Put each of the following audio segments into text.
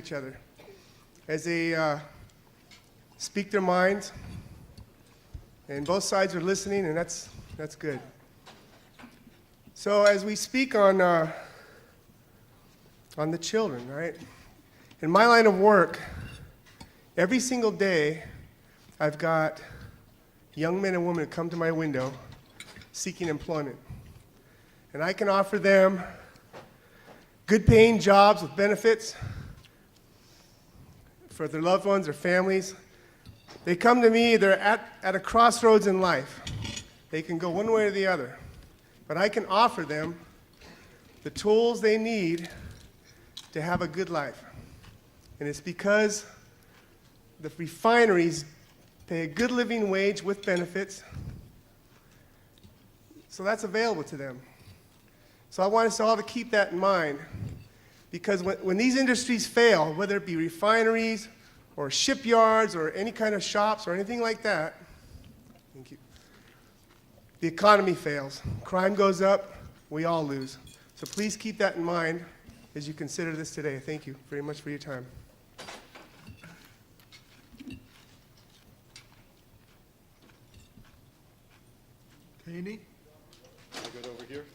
each other as they speak their minds, and both sides are listening, and that's good. So as we speak on the children, right? In my line of work, every single day, I've got young men and women who come to my window seeking employment, and I can offer them good-paying jobs with benefits for their loved ones, their families. They come to me, they're at a crossroads in life. They can go one way or the other. But I can offer them the tools they need to have a good life. And it's because the refineries pay a good living wage with benefits. So that's available to them. So I want us all to keep that in mind, because when these industries fail, whether it be refineries or shipyards or any kind of shops or anything like that, thank you, the economy fails. Crime goes up, we all lose. So please keep that in mind as you consider this today. Thank you very much for your time. Haney? I'll go over here.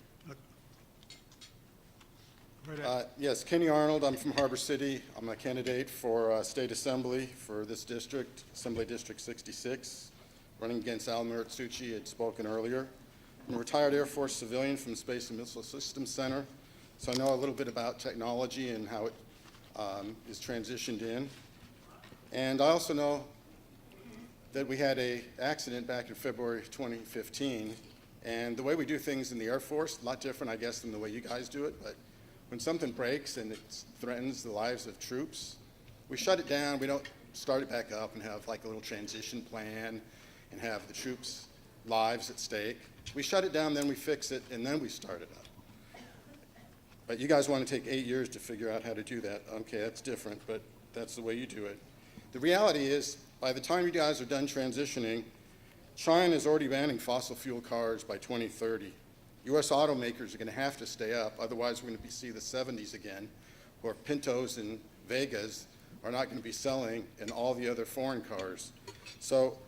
Right Yes, Kenny Arnold. I'm from Harbor City. I'm a candidate for State Assembly for this district, Assembly District 66, running against Al Muratsuchi. Had spoken earlier. I'm a retired Air Force civilian from the Space and Missile Systems Center, so I know a little bit about technology and how it is transitioned in. And I also know that we had an accident back in February 2015, and the way we do things in the Air Force, a lot different, I guess, than the way you guys do it, but when something breaks and it threatens the lives of troops, we shut it down. We don't start it back up and have like a little transition plan and have the troops' lives at stake. We shut it down, then we fix it, and then we start it up. But you guys want to take 8 years to figure out how to do that. Okay, that's different, but that's the way you do it. The reality is, by the time you guys are done transitioning, China is already banning fossil fuel cars by 2030. U.S. automakers are going to have to stay up, otherwise we're going to see the 70s again, where Pintos and Vegas are not going to be selling, and all the other foreign cars. So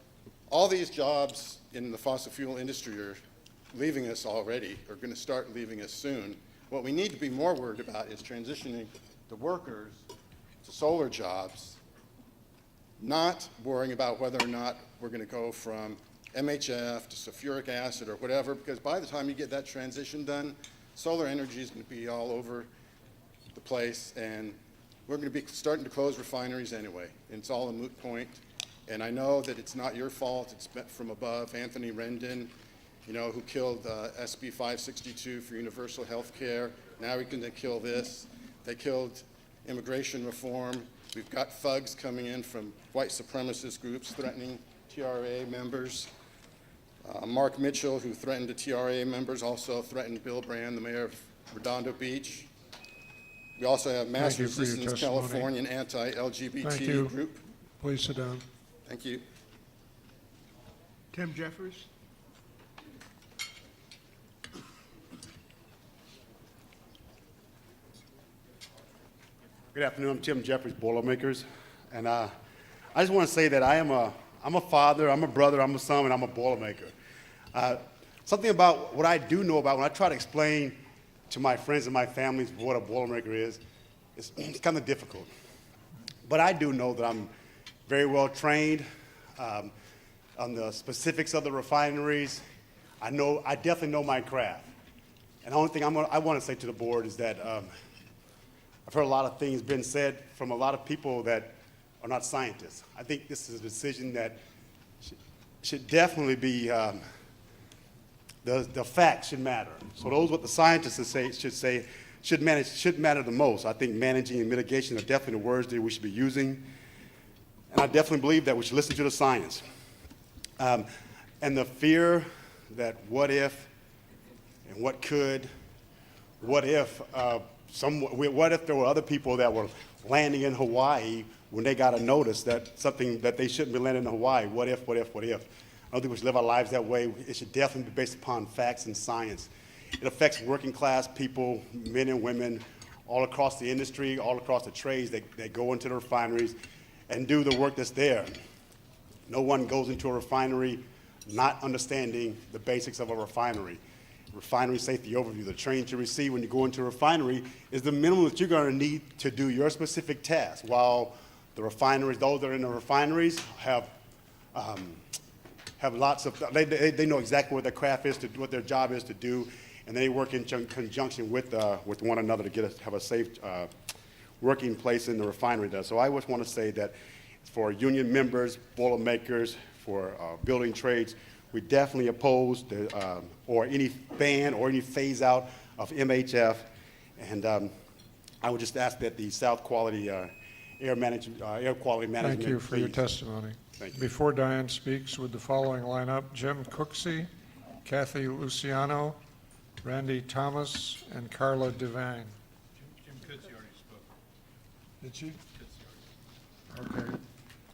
all these jobs in the fossil fuel industry are leaving us already, are going to start leaving us soon. What we need to be more worried about is transitioning the workers to solar jobs, not worrying about whether or not we're going to go from MHF to sulfuric acid or whatever, because by the time you get that transition done, solar energy is going to be all over the place, and we're going to be starting to close refineries anyway. And it's all a moot point. And I know that it's not your fault. It's from above. Anthony Rendon, who killed SB 562 for universal health care. Now we're going to kill this. They killed immigration reform. We've got thugs coming in from white supremacist groups threatening TRA members. Mark Mitchell, who threatened the TRA members, also threatened Bill Brand, the mayor of Redondo Beach. We also have Mass Resistance California, an anti-LGBT group. Please sit down. Thank you. Tim Jeffers? Good afternoon. I'm Tim Jeffries, Boilermakers, and I just want to say that I'm a father, I'm a brother, I'm a son, and I'm a Boilermaker. Something about what I do know about when I try to explain to my friends and my families what a Boilermaker is, it's kind of difficult. But I do know that I'm very well trained on the specifics of the refineries. I definitely know my craft. And the only thing I want to say to the board is that I've heard a lot of things been said from a lot of people that are not scientists. I think this is a decision that should definitely be, the facts should matter. So those what the scientists should matter the most. I think managing and mitigation are definitely the words that we should be using. And I definitely believe that we should listen to the science. And the fear that what if and what could, what if there were other people that were landing in Hawaii when they got a notice that something that they shouldn't be landing in Hawaii? What if? I don't think we should live our lives that way. It should definitely be based upon facts and science. It affects working class people, men and women, all across the industry, all across the trades that go into the refineries and do the work that's there. No one goes into a refinery not understanding the basics of a refinery. Refinery safety overview, the training you receive when you go into a refinery is the minimum that you're going to need to do your specific task, while the refineries, those that are in the refineries have lots of, they know exactly what their craft is, what their job is to do, and they work in conjunction with one another to have a safe working place in the refinery there. So I just want to say that for union members, boilermakers, for building trades, we definitely oppose or any ban or any phase out of MHF, and I would just ask that the South Quality Air Quality Management. Thank you for your please. testimony. Thank you. Before Diane speaks, with the following lineup: Jim Cooksey, Kathy Luciano, Randy Thomas, and Carla Devine. Jim Cooksey already spoke. Did she? Okay.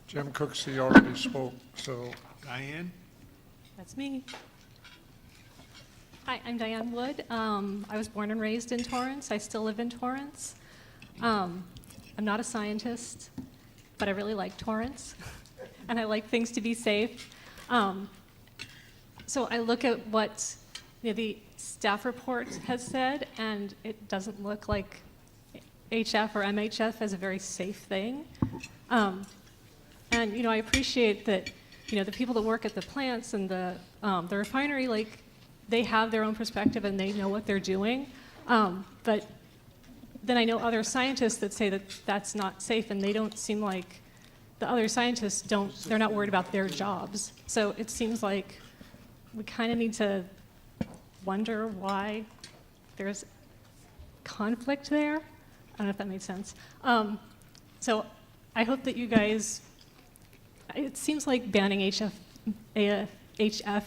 Jim Cooksey already spoke, so Diane? That's me. Hi, I'm Diane Wood. I was born and raised in Torrance. I still live in Torrance. I'm not a scientist, but I really like Torrance, and I like things to be safe. So I look at what the staff report has said, and it doesn't look like HF or MHF is a very safe thing. And I appreciate that the people that work at the plants and the refinery, like, they have their own perspective and they know what they're doing. But then I know other scientists that say that that's not safe, and they don't seem like the other scientists they're not worried about their jobs. So it seems like we kind of need to wonder why there's conflict there. I don't know if that made sense. So I hope that you guys, it seems like banning HF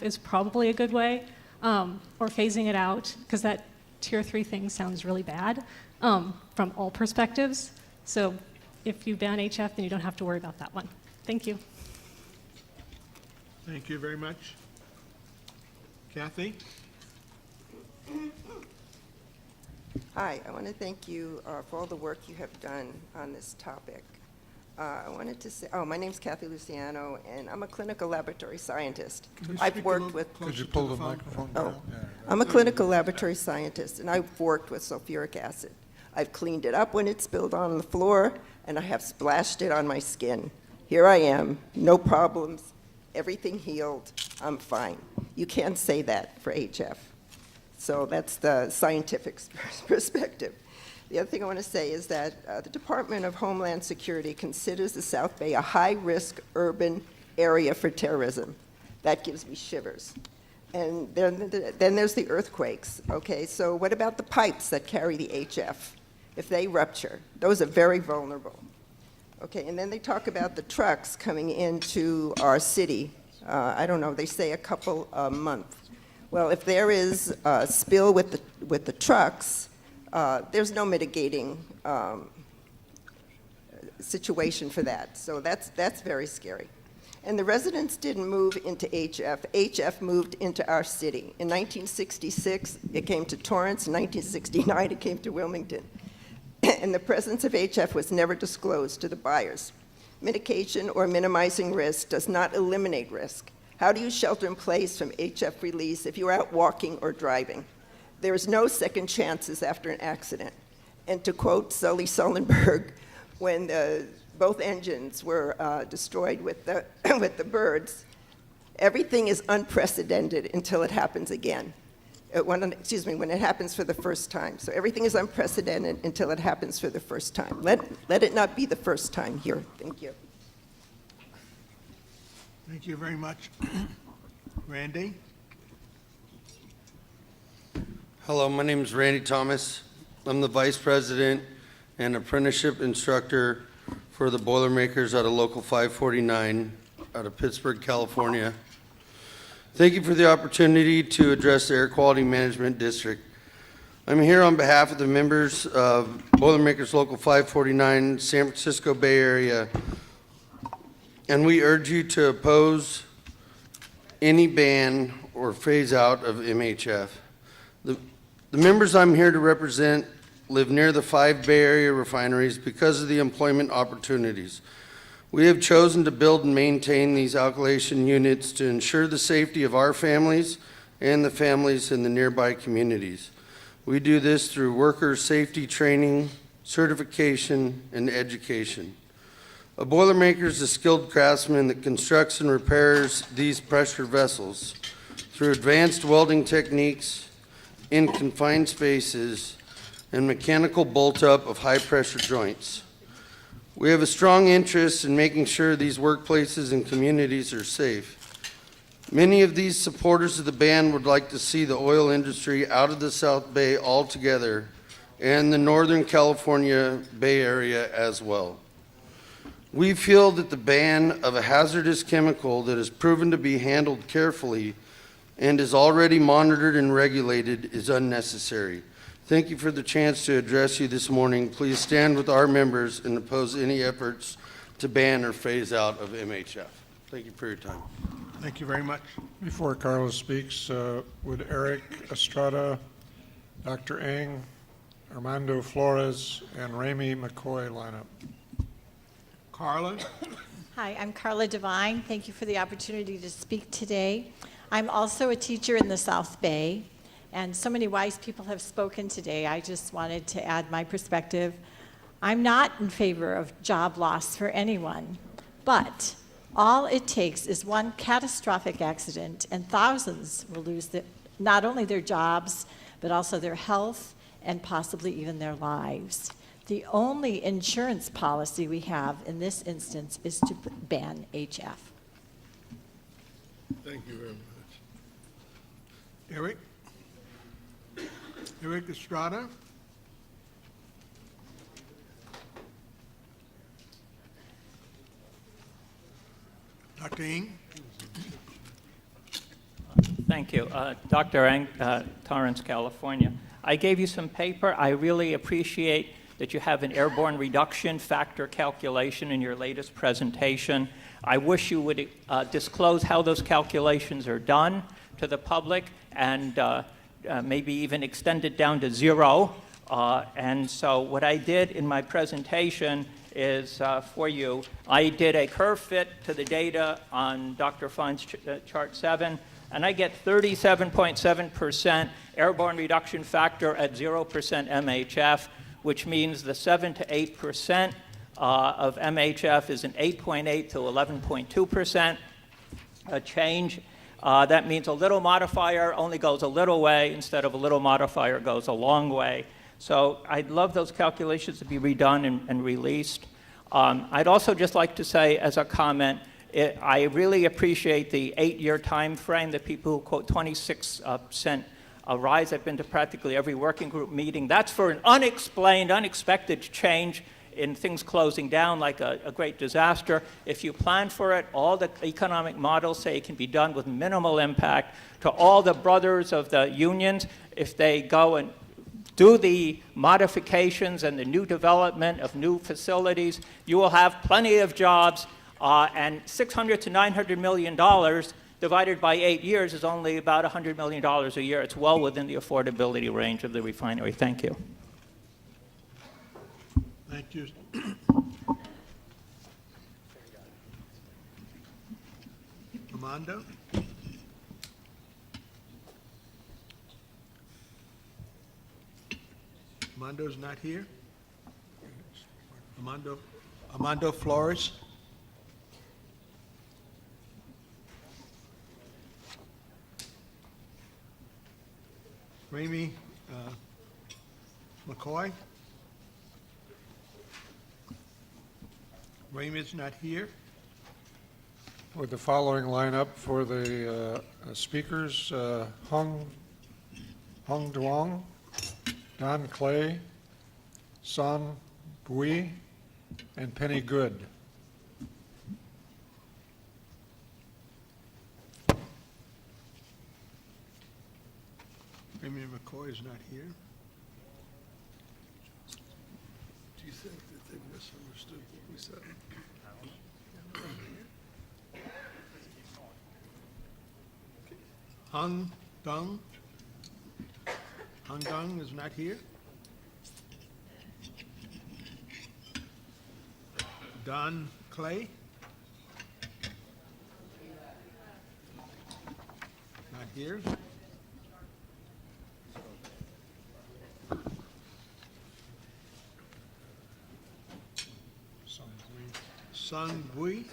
is probably a good way, or phasing it out, because that tier 3 thing sounds really bad from all perspectives. So if you ban HF, then you don't have to worry about that one. Thank you. Thank you very much. Kathy? Hi, I want to thank you for all the work you have done on this topic. I wanted to say, my name's Kathy Luciano, and I'm a clinical laboratory scientist. I've worked with, could you pull the microphone down? Yeah. I'm a clinical laboratory scientist, and I've worked with sulfuric acid. I've cleaned it up when it's spilled on the floor, and I have splashed it on my skin. Here I am, no problems, everything healed, I'm fine. You can't say that for HF. So that's the scientific perspective. The other thing I want to say is that the Department of Homeland Security considers the South Bay a high-risk urban area for terrorism. That gives me shivers. And then there's the earthquakes. Okay, so what about the pipes that carry the HF? If they rupture, those are very vulnerable. Okay, and then they talk about the trucks coming into our city. I don't know, they say a couple a month. Well, if there is a spill with the trucks, there's no mitigating situation for that. So that's very scary. And the residents didn't move into HF. HF moved into our city. In 1966, it came to Torrance. In 1969, it came to Wilmington. And the presence of HF was never disclosed to the buyers. Mitigation or minimizing risk does not eliminate risk. How do you shelter in place from HF release if you're out walking or driving? There is no second chances after an accident. And to quote Sully Sullenberg, when both engines were destroyed with the, with the birds, everything is unprecedented until it happens again. When it happens for the first time. So everything is unprecedented until it happens for the first time. Let it not be the first time here. Thank you. Thank you very much. Randy? Hello, my name is Randy Thomas. I'm the Vice President and Apprenticeship Instructor for the Boilermakers out of Local 549 out of Pittsburgh, California. Thank you for the opportunity to address the Air Quality Management District. I'm here on behalf of the members of Boilermakers Local 549, San Francisco Bay Area, and we urge you to oppose any ban or phase out of MHF. The members I'm here to represent live near the 5 Bay Area refineries because of the employment opportunities. We have chosen to build and maintain these alkylation units to ensure the safety of our families and the families in the nearby communities. We do this through worker safety training, certification, and education. A boilermaker is a skilled craftsman that constructs and repairs these pressure vessels through advanced welding techniques in confined spaces and mechanical bolt-up of high-pressure joints. We have a strong interest in making sure these workplaces and communities are safe. Many of these supporters of the ban would like to see the oil industry out of the South Bay altogether and the Northern California Bay Area as well. We feel that the ban of a hazardous chemical that is proven to be handled carefully and is already monitored and regulated is unnecessary. Thank you for the chance to address you this morning. Please stand with our members and oppose any efforts to ban or phase out of MHF. Thank you for your time. Thank you very much. Before Carlos speaks, would Eric Estrada, Dr. Eng, Armando Flores, and Ramey McCoy line up? Carla? Hi, I'm Carla Devine. Thank you for the opportunity to speak today. I'm also a teacher in the South Bay, and so many wise people have spoken today. I just wanted to add my perspective. I'm not in favor of job loss for anyone, but all it takes is one catastrophic accident, and thousands will lose not only their jobs, but also their health and possibly even their lives. The only insurance policy we have in this instance is to ban HF. Thank you very much. Eric? Eric Estrada? Dr. Eng? Thank you. Dr. Eng, Torrance, California. I gave you some paper. I really appreciate that you have an airborne reduction factor calculation in your latest presentation. I wish you would disclose how those calculations are done to the public and maybe even extend it down to 0. And so what I did in my presentation is for you. I did a curve fit to the data on Dr. Fine's chart 7, and I get 37.7% airborne reduction factor at 0% MHF, which means the 7 to 8% of MHF is an 8.8 to 11.2% change. That means a little modifier only goes a little way instead of a little modifier goes a long way. So I'd love those calculations to be redone and released. I'd also just like to say as a comment, I really appreciate the 8-year time frame that people who quote 26% rise. I've been to practically every working group meeting. That's for an unexplained, unexpected change in things closing down like a great disaster. If you plan for it, all the economic models say it can be done with minimal impact. To all the brothers of the unions, if they go and do the modifications and the new development of new facilities, you will have plenty of jobs, and $600 to $900 million divided by 8 years is only about $100 million a year. It's well within the affordability range of the refinery. Thank you. Thank you. Armando? Armando's not here. Armando Flores? Ramey McCoy? Ramey's not here. With the following lineup for the speakers, Hung Duong, Don Clay, Son Bui, and Penny Good. Ramey McCoy is not here. Do you think that they misunderstood what we said? Hung Dung? Hung Dung is not here. Don Clay? Not here. Sung Bui?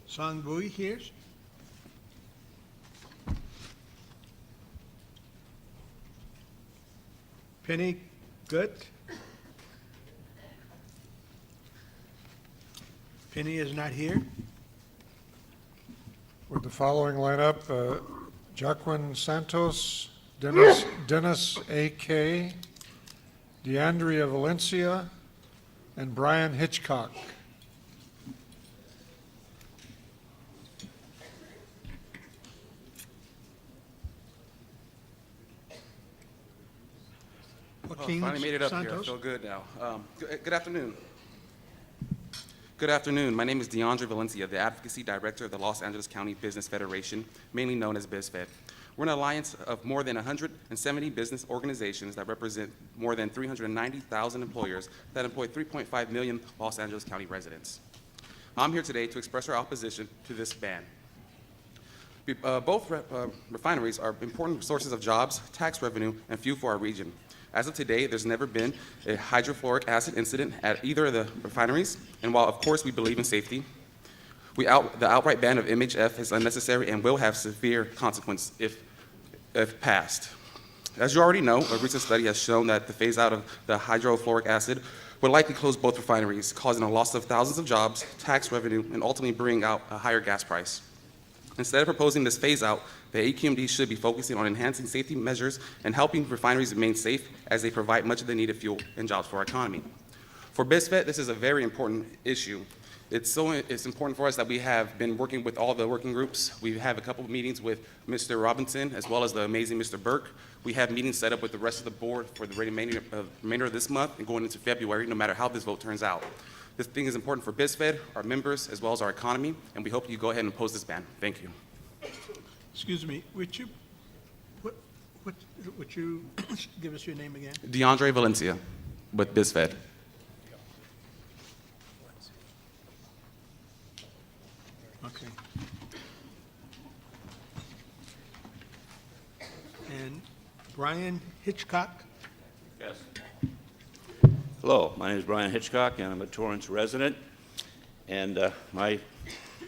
Sung Bui here? Penny Good? Penny is not here. With the following lineup, Joaquin Santos, Dennis A.K., DeAndrea Valencia, and Brian Hitchcock. Joaquin Finally made it up here. I Santos. feel good now. Good afternoon. Good afternoon. My name is DeAndre Valencia, the Advocacy Director of the Los Angeles County Business Federation, mainly known as BizFed. We're an alliance of more than 170 business organizations that represent more than 390,000 employers that employ 3.5 million Los Angeles County residents. I'm here today to express our opposition to this ban. Both refineries are important sources of jobs, tax revenue, and fuel for our region. As of today, there's never been a hydrofluoric acid incident at either of the refineries, and while of course we believe in safety, the outright ban of MHF is unnecessary and will have severe consequences if passed. As you already know, a recent study has shown that the phase out of the hydrofluoric acid would likely close both refineries, causing a loss of thousands of jobs, tax revenue, and ultimately bringing out a higher gas price. Instead of proposing this phase out, the AQMD should be focusing on enhancing safety measures and helping refineries remain safe as they provide much of the needed fuel and jobs for our economy. For BizFed, this is a very important issue. It's important for us that we have been working with all the working groups. We have a couple of meetings with Mr. Robinson as well as the amazing Mr. Burke. We have meetings set up with the rest of the board for the remainder of this month and going into February, no matter how this vote turns out. This thing is important for BizFed, our members, as well as our economy, and we hope you go ahead and oppose this ban. Thank you. Excuse me, would you give us your name again? DeAndre Valencia with BizFed. Okay. And Brian Hitchcock? Yes. Hello, my name is Brian Hitchcock, and I'm a Torrance resident. And my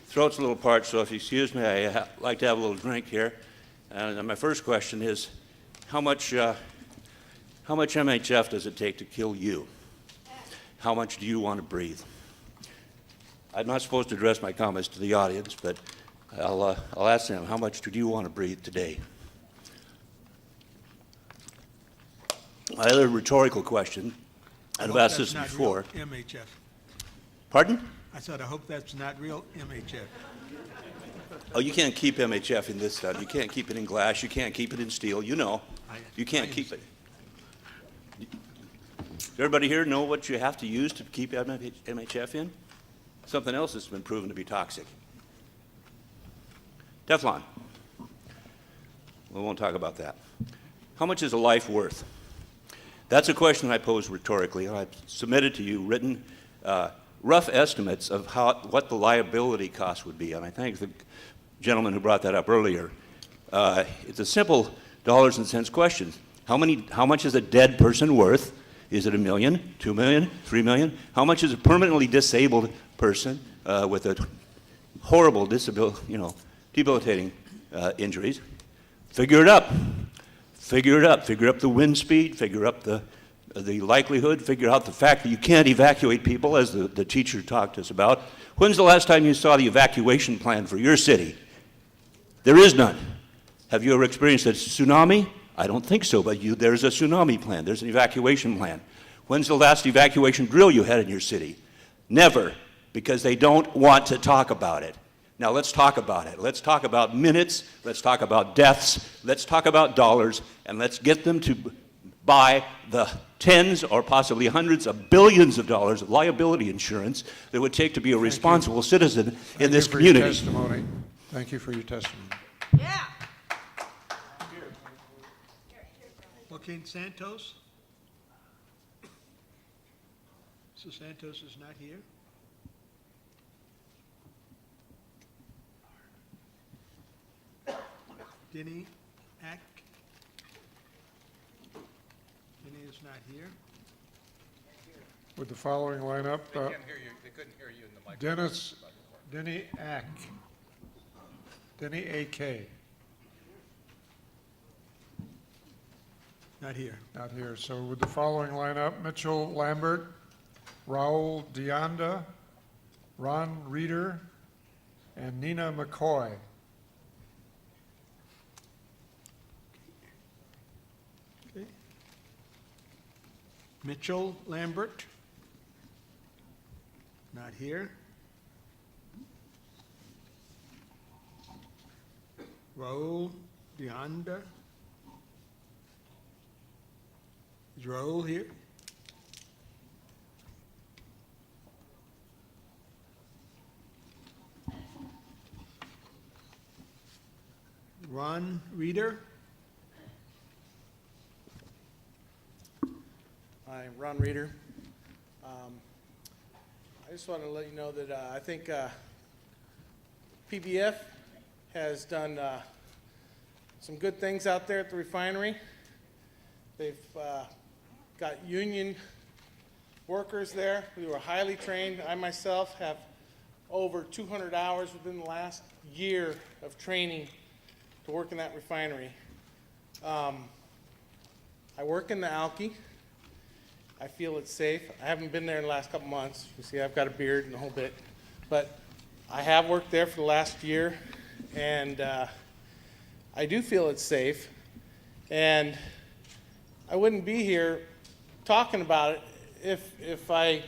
throat's a little parched, so if you excuse me, I like to have a little drink here. And my first question is, how much MHF does it take to kill you? How much do you want to breathe? I'm not supposed to address my comments to the audience, but I'll ask them, how much do you want to breathe today? My other rhetorical question, I've asked this before. MHF. Pardon? I said, I hope that's not real MHF. Oh, you can't keep MHF in this stuff. You can't keep it in glass. You can't keep it in steel. You know. You can't keep it. Does everybody here know what you have to use to keep MHF in? Something else that's been proven to be toxic. Teflon. We won't talk about that. How much is a life worth? That's a question I pose rhetorically, and I've submitted to you written rough estimates of what the liability cost would be. And I thank the gentleman who brought that up earlier. It's a simple dollars and cents question. How much is a dead person worth? Is it $1 million, $2 million, $3 million? How much is a permanently disabled person with a horrible debilitating injuries? Figure it up. Figure it up. Figure up the wind speed. Figure up the likelihood. Figure out the fact that you can't evacuate people, as the teacher talked to us about. When's the last time you saw the evacuation plan for your city? There is none. Have you ever experienced a tsunami? I don't think so, but there's a tsunami plan. There's an evacuation plan. When's the last evacuation drill you had in your city? Never, because they don't want to talk about it. Now let's talk about it. Let's talk about minutes. Let's talk about deaths. Let's talk about dollars, and let's get them to buy the tens or possibly hundreds of billions of dollars of liability insurance that it would take to be a responsible citizen in this community. Thank you for your testimony. Yeah. Joaquin Santos? Mr. Santos is not here. Denny Ack. Denny is not here. With the following lineup, They couldn't hear you in the microphone. Denny Ack. Denny A.K. Not here. Not here. So with the following lineup, Mitchell Lambert, Raul Deonda, Ron Reeder, and Nina McCoy. Okay. Mitchell Lambert. Not here. Raul Deonda. Is Raul here? Ron Reeder. Hi, Ron Reeder. I just want to let you know that I think PBF has done some good things out there at the refinery. They've got union workers there who are highly trained. I myself have over 200 hours within the last year of training to work in that refinery. I work in the alky. I feel it's safe. I haven't been there in the last couple months. You see, I've got a beard and a whole bit. But I have worked there for the last year, and I do feel it's safe. And I wouldn't be here talking about it if I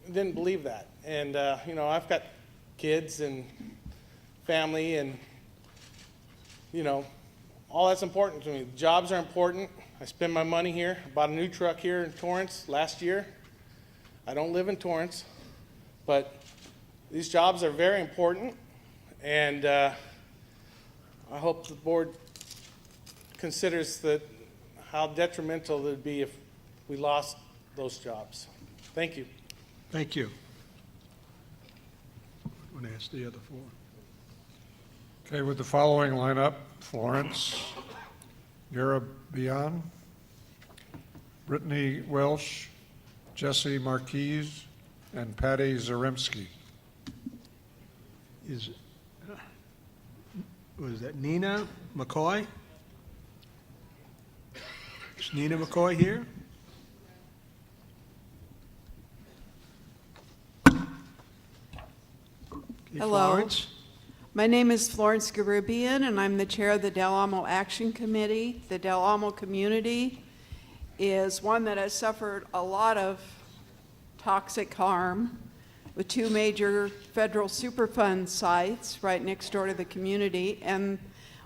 didn't believe that. And, you know, I've got kids and family, and, you know, all that's important to me. Jobs are important. I spend my money here. I bought a new truck here in Torrance last year. I don't live in Torrance, but these jobs are very important, and I hope the board considers how detrimental it would be if we lost those jobs. Thank you. Thank you. I want to ask the other four. Okay, with the following lineup, Florence Garabian, Brittany Welsh, Jesse Marquise, and Patty Zaremski. Was that Nina McCoy? Is Nina McCoy here? Okay, Hello. Florence. My name is Florence Garibian, and I'm the chair of the Del Amo Action Committee. The Del Amo community is one that has suffered a lot of toxic harm with two major federal Superfund sites right next door to the community, and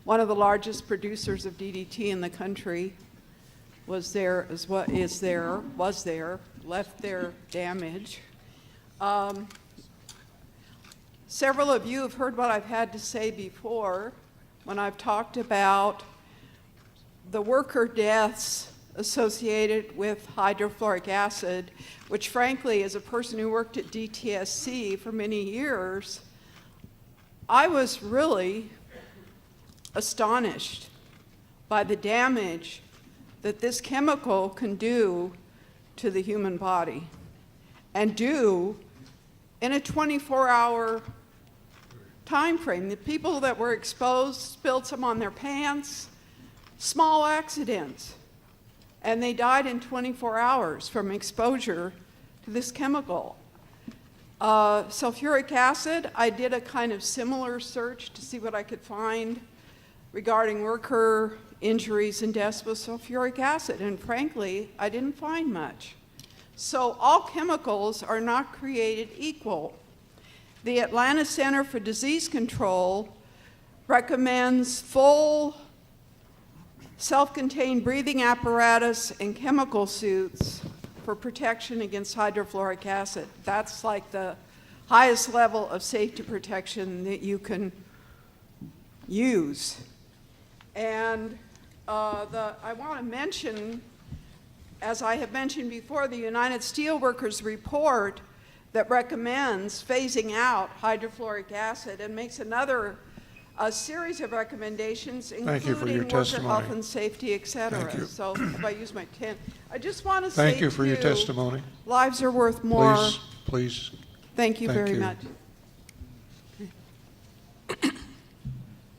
one of the largest producers of DDT in the country left there damage. Several of you have heard what I've had to say before when I've talked about the worker deaths associated with hydrofluoric acid, which frankly, as a person who worked at DTSC for many years, I was really astonished by the damage that this chemical can do to the human body, and do in a 24-hour time frame. The people that were exposed spilled some on their pants, small accidents, and they died in 24 hours from exposure to this chemical. Sulfuric acid, I did a kind of similar search to see what I could find regarding worker injuries and deaths with sulfuric acid, and frankly, I didn't find much. So all chemicals are not created equal. The Atlanta Center for Disease Control recommends full self-contained breathing apparatus and chemical suits for protection against hydrofluoric acid. That's like the highest level of safety protection that you can use. And I want to mention as I have mentioned before, the United Steelworkers report that recommends phasing out hydrofluoric acid and makes a series of recommendations, Thank you for your including worker testimony. health and safety, et cetera. Thank you. So if I use my 10, I just want to say Thank you for your testimony. lives are worth more. Please. Thank you Thank very you. much.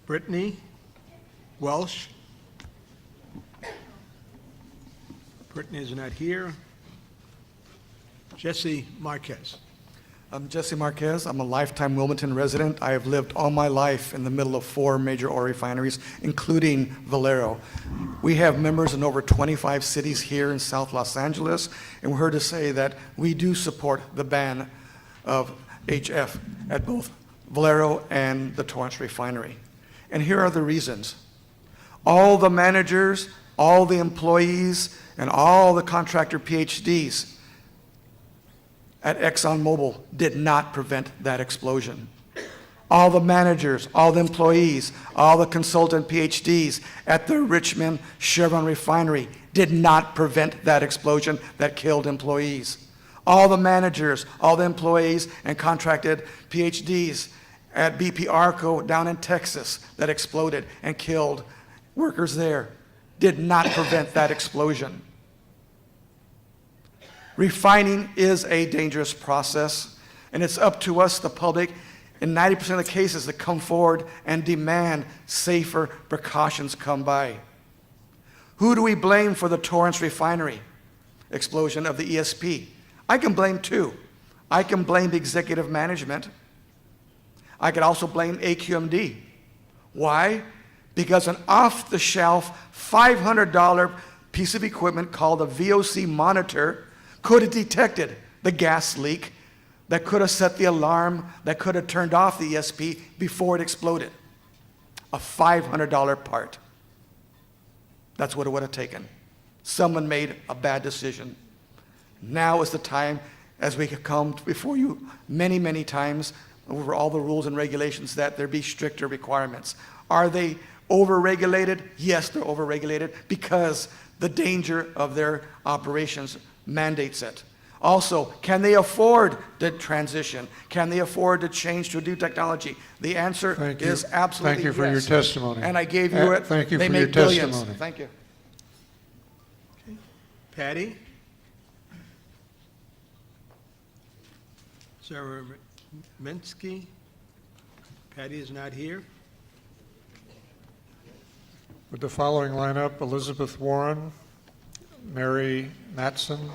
Brittany Welsh. Brittany is not here. Jesse Marquez. I'm Jesse Marquez. I'm a lifetime Wilmington resident. I have lived all my life in the middle of 4 major oil refineries, including Valero. We have members in over 25 cities here in South Los Angeles, and we're here to say that we do support the ban of HF at both Valero and the Torrance Refinery. And here are the reasons. All the managers, all the employees, and all the contractor PhDs at ExxonMobil did not prevent that explosion. All the managers, all the employees, all the consultant PhDs at the Richmond Chevron refinery did not prevent that explosion that killed employees. All the managers, all the employees and contracted PhDs at BP Arco down in Texas that exploded and killed workers there did not prevent that explosion. Refining is a dangerous process, and it's up to us, the public, in 90% of the cases, to come forward and demand safer precautions come by. Who do we blame for the Torrance refinery explosion of the ESP? I can blame two. I can blame the executive management. I could also blame AQMD. Why? Because an off-the-shelf $500 piece of equipment called a VOC monitor could have detected the gas leak, that could have set the alarm, that could have turned off the ESP before it exploded. A $500 part. That's what it would have taken. Someone made a bad decision. Now is the time, as we have come before you many, many times over all the rules and regulations, that there be stricter requirements. Are they overregulated? Yes, they're overregulated because the danger of their operations mandates it. Also, can they afford the transition? Can they afford to change to a new technology? The answer is absolutely Thank you for yes. your testimony. And I gave you it. Thank you they for make your billions. testimony. Thank you. Patty. Sarah Minsky. Patty is not here. With the following lineup: Elizabeth Warren, Mary Matson,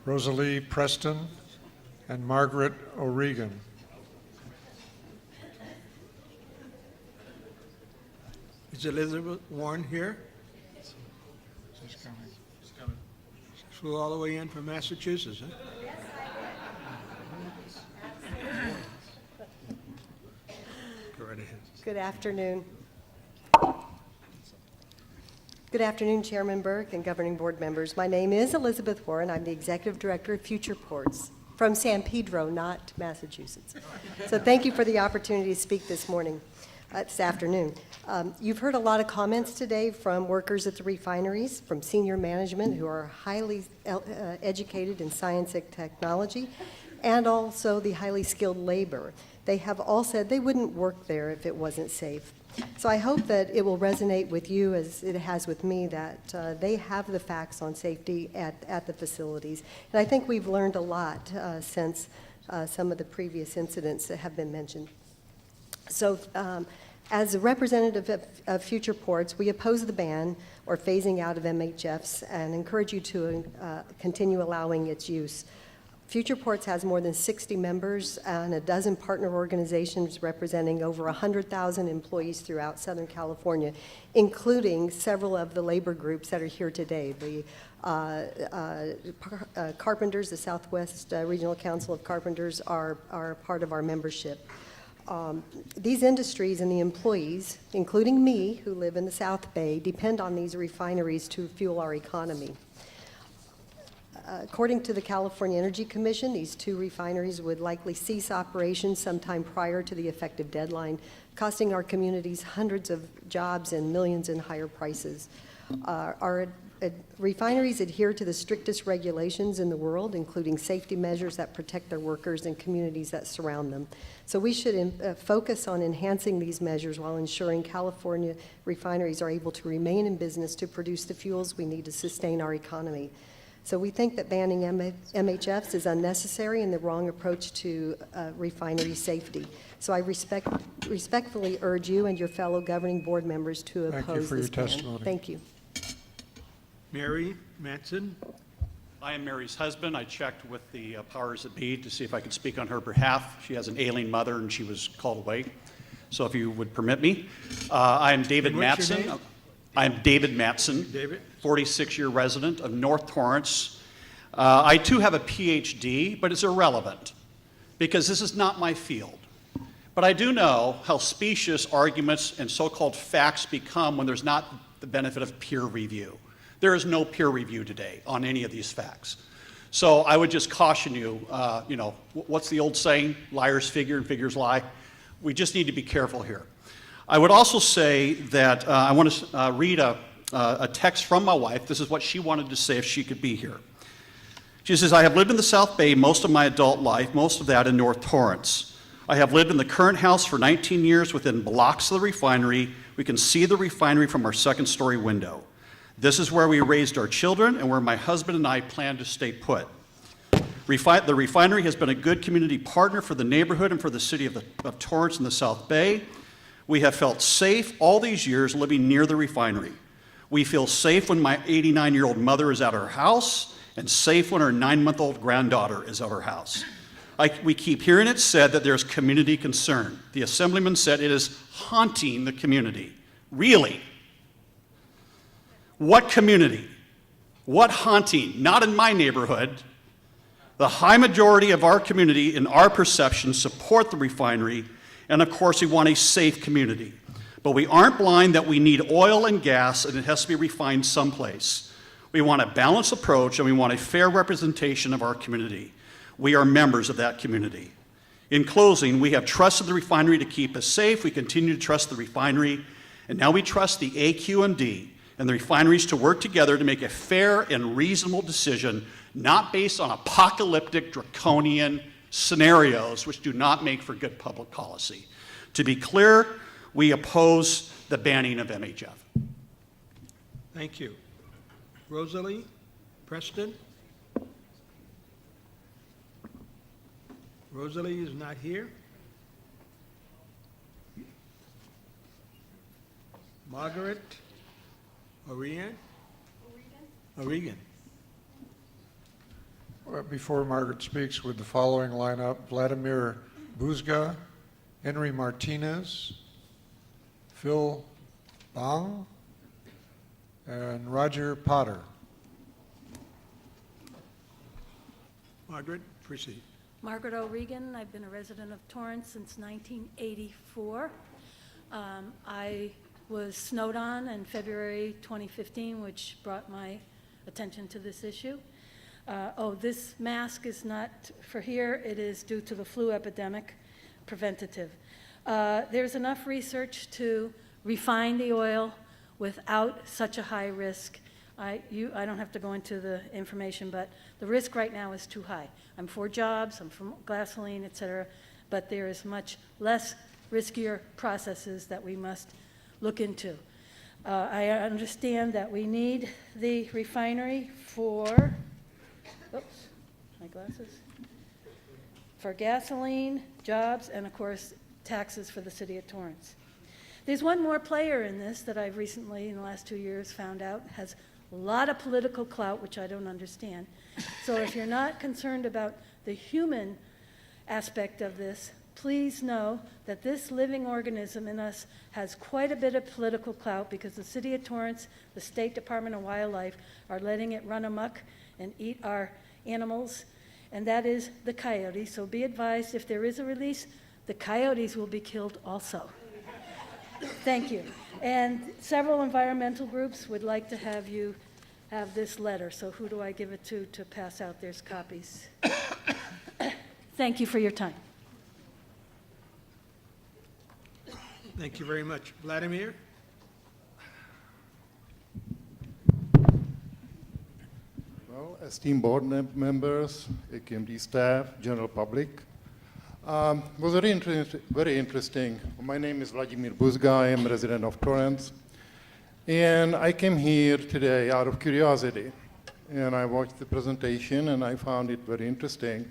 Rosalie Preston, and Margaret O'Regan. Is Elizabeth Warren here? She's coming. She flew all the way in from Massachusetts, huh? Go right ahead. Good afternoon. Good afternoon, Chairman Burke and governing board members. My name is Elizabeth Warren. I'm the Executive Director of Future Ports from San Pedro, not Massachusetts. So thank you for the opportunity to speak this afternoon. You've heard a lot of comments today from workers at the refineries, from senior management who are highly educated in science and technology, and also the highly skilled labor. They have all said they wouldn't work there if it wasn't safe. So I hope that it will resonate with you as it has with me, that they have the facts on safety at the facilities. And I think we've learned a lot since some of the previous incidents that have been mentioned. So as a representative of Future Ports, we oppose the ban or phasing out of MHFs and encourage you to continue allowing its use. Future Ports has more than 60 members and a dozen partner organizations representing over 100,000 employees throughout Southern California, including several of the labor groups that are here today. The Carpenters, the Southwest Regional Council of Carpenters, are part of our membership. These industries and the employees, including me, who live in the South Bay, depend on these refineries to fuel our economy. According to the California Energy Commission, these two refineries would likely cease operations sometime prior to the effective deadline, costing our communities hundreds of jobs and millions in higher prices. Our refineries adhere to the strictest regulations in the world, including safety measures that protect their workers and communities that surround them. So we should focus on enhancing these measures while ensuring California refineries are able to remain in business to produce the fuels we need to sustain our economy. So we think that banning MHFs is unnecessary and the wrong approach to refinery safety. So I respectfully urge you and your fellow governing board members to oppose this ban. Thank you for your testimony. Thank you. Mary Matson. I am Mary's husband. I checked with the powers that be to see if I could speak on her behalf. She has an ailing mother and she was called away. So if you would permit me. I am David What's your Matson. name? I am David Matson, David. 46-year resident of North Torrance. I too have a PhD, but it's irrelevant because this is not my field. But I do know how specious arguments and so-called facts become when there's not the benefit of peer review. There is no peer review today on any of these facts. So I would just caution you, what's the old saying? Liars figure and figures lie. We just need to be careful here. I would also say that I want to read a text from my wife. This is what she wanted to say if she could be here. She says, I have lived in the South Bay most of my adult life, most of that in North Torrance. I have lived in the current house for 19 years within blocks of the refinery. We can see the refinery from our second-story window. This is where we raised our children and where my husband and I plan to stay put. The refinery has been a good community partner for the neighborhood and for the city of Torrance in the South Bay. We have felt safe all these years living near the refinery. We feel safe when my 89-year-old mother is at our house and safe when our 9-month-old granddaughter is at our house. We keep hearing it said that there's community concern. The assemblyman said it is haunting the community. Really? What community? What haunting? Not in my neighborhood. The high majority of our community, in our perception, support the refinery, and of course we want a safe community. But we aren't blind that we need oil and gas and it has to be refined someplace. We want a balanced approach and we want a fair representation of our community. We are members of that community. In closing, we have trusted the refinery to keep us safe. We continue to trust the refinery, and now we trust the AQ&D and the refineries to work together to make a fair and reasonable decision, not based on apocalyptic, draconian scenarios which do not make for good public policy. To be clear, we oppose the banning of MHF. Thank you. Rosalie Preston. Rosalie is not here. Margaret O'Regan. Before Margaret speaks, with the following lineup: Vladimir Buzga, Henry Martinez, Phil Bang, and Roger Potter. Margaret, proceed. Margaret O'Regan. I've been a resident of Torrance since 1984. I was snowed on in February 2015, which brought my attention to this issue. This mask is not for here. It is due to the flu epidemic, preventative. There's enough research to refine the oil without such a high risk. I don't have to go into the information, but the risk right now is too high. I'm for jobs, I'm for gasoline, et cetera, but there is much less riskier processes that we must look into. I understand that we need the refinery for, oops, my glasses, for gasoline, jobs, and of course, taxes for the city of Torrance. There's one more player in this that I've recently, in the last 2 years, found out has a lot of political clout, which I don't understand. So if you're not concerned about the human aspect of this, please know that this living organism in us has quite a bit of political clout because the city of Torrance, the State Department of Wildlife are letting it run amok and eat our animals, and that is the coyote. So be advised, if there is a release, the coyotes will be killed also. Thank you. And several environmental groups would like to have you have this letter. So who do I give it to pass out? There's copies. Thank you for your time. Thank you very much. Vladimir? Well, esteemed board members, AQMD staff, general public. Was very interesting. My name is Vladimir Buzga. I am a resident of Torrance. And I came here today out of curiosity. And I watched the presentation and I found it very interesting.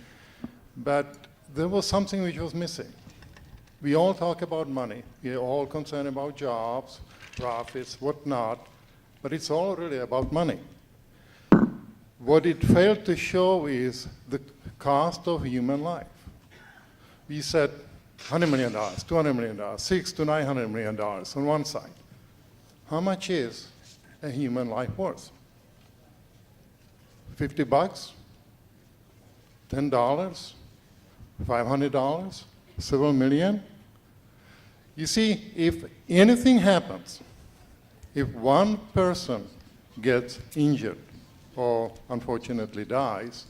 But there was something which was missing. We all talk about money. We are all concerned about jobs, profits, whatnot. But it's all really about money. What it failed to show is the cost of human life. We said $100 million, $200 million, $600 to $900 million on one side. How much is a human life worth? $50? $10? $500? Several million? You see, if anything happens, if one person gets injured, or unfortunately dies,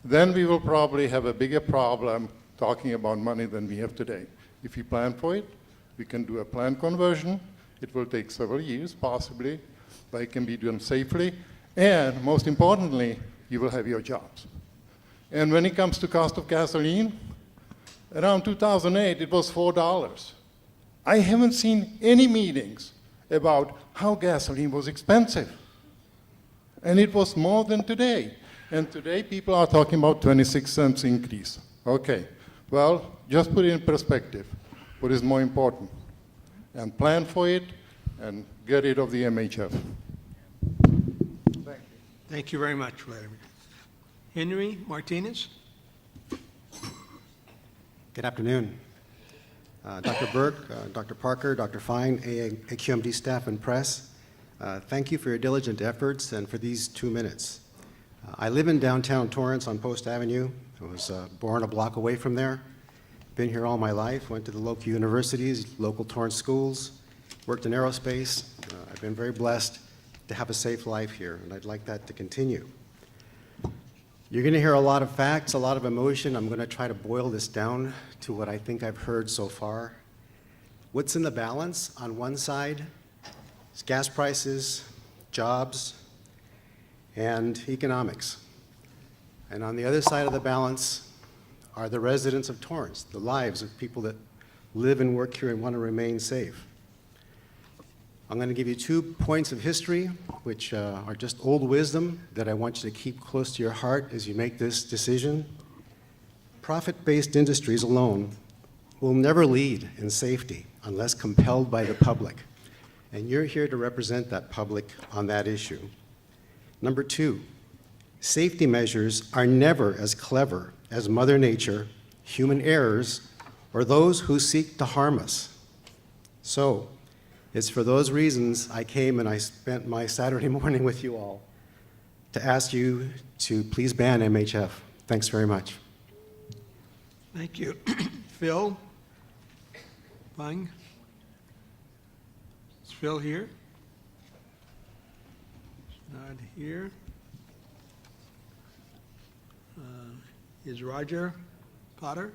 then we will probably have a bigger problem talking about money than we have today. If we plan for it, we can do a plan conversion. It will take several years, possibly, but it can be done safely. And most importantly, you will have your jobs. And when it comes to cost of gasoline, around 2008, it was $4. I haven't seen any meetings about how gasoline was expensive. And it was more than today. And today people are talking about 26 cents increase. Okay, well, just put it in perspective. What is more important? And plan for it and get rid of the MHF. Thank you. Thank you very much, Vladimir. Henry Martinez. Good afternoon. Dr. Burke, Dr. Parker, Dr. Fine, AQMD staff and press. Thank you for your diligent efforts and for these 2 minutes. I live in downtown Torrance on Post Avenue. I was born a block away from there. Been here all my life, went to the local universities, local Torrance schools, worked in aerospace. I've been very blessed to have a safe life here, and I'd like that to continue. You're going to hear a lot of facts, a lot of emotion. I'm going to try to boil this down to what I think I've heard so far. What's in the balance on one side? It's gas prices, jobs, and economics. And on the other side of the balance are the residents of Torrance, the lives of people that live and work here and want to remain safe. I'm going to give you 2 points of history, which are just old wisdom that I want you to keep close to your heart as you make this decision. Profit-based industries alone will never lead in safety unless compelled by the public. And you're here to represent that public on that issue. Number 2, safety measures are never as clever as Mother Nature, human errors, or those who seek to harm us. So, it's for those reasons I came and I spent my Saturday morning with you all to ask you to please ban MHF. Thanks very much. Thank you. Phil Bang. Is Phil here? He's not here. Is Roger Potter?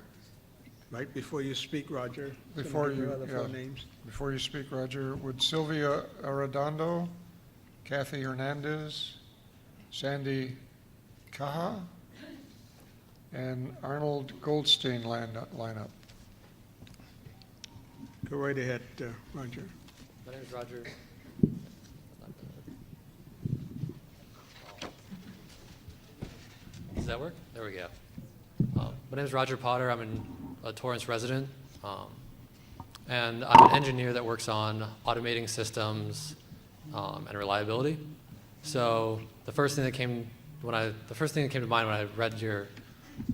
Right before you speak, Roger. Before you, other phone names. Before you speak, Roger, would Sylvia Arredondo, Kathy Hernandez, Sandy Caja, and Arnold Goldstein line up? Go right ahead, Roger. My name is Roger. Does that work? There we go. My name is Roger Potter. I'm a Torrance resident, and I'm an engineer that works on automating systems and reliability. So the first thing that came to mind when I read your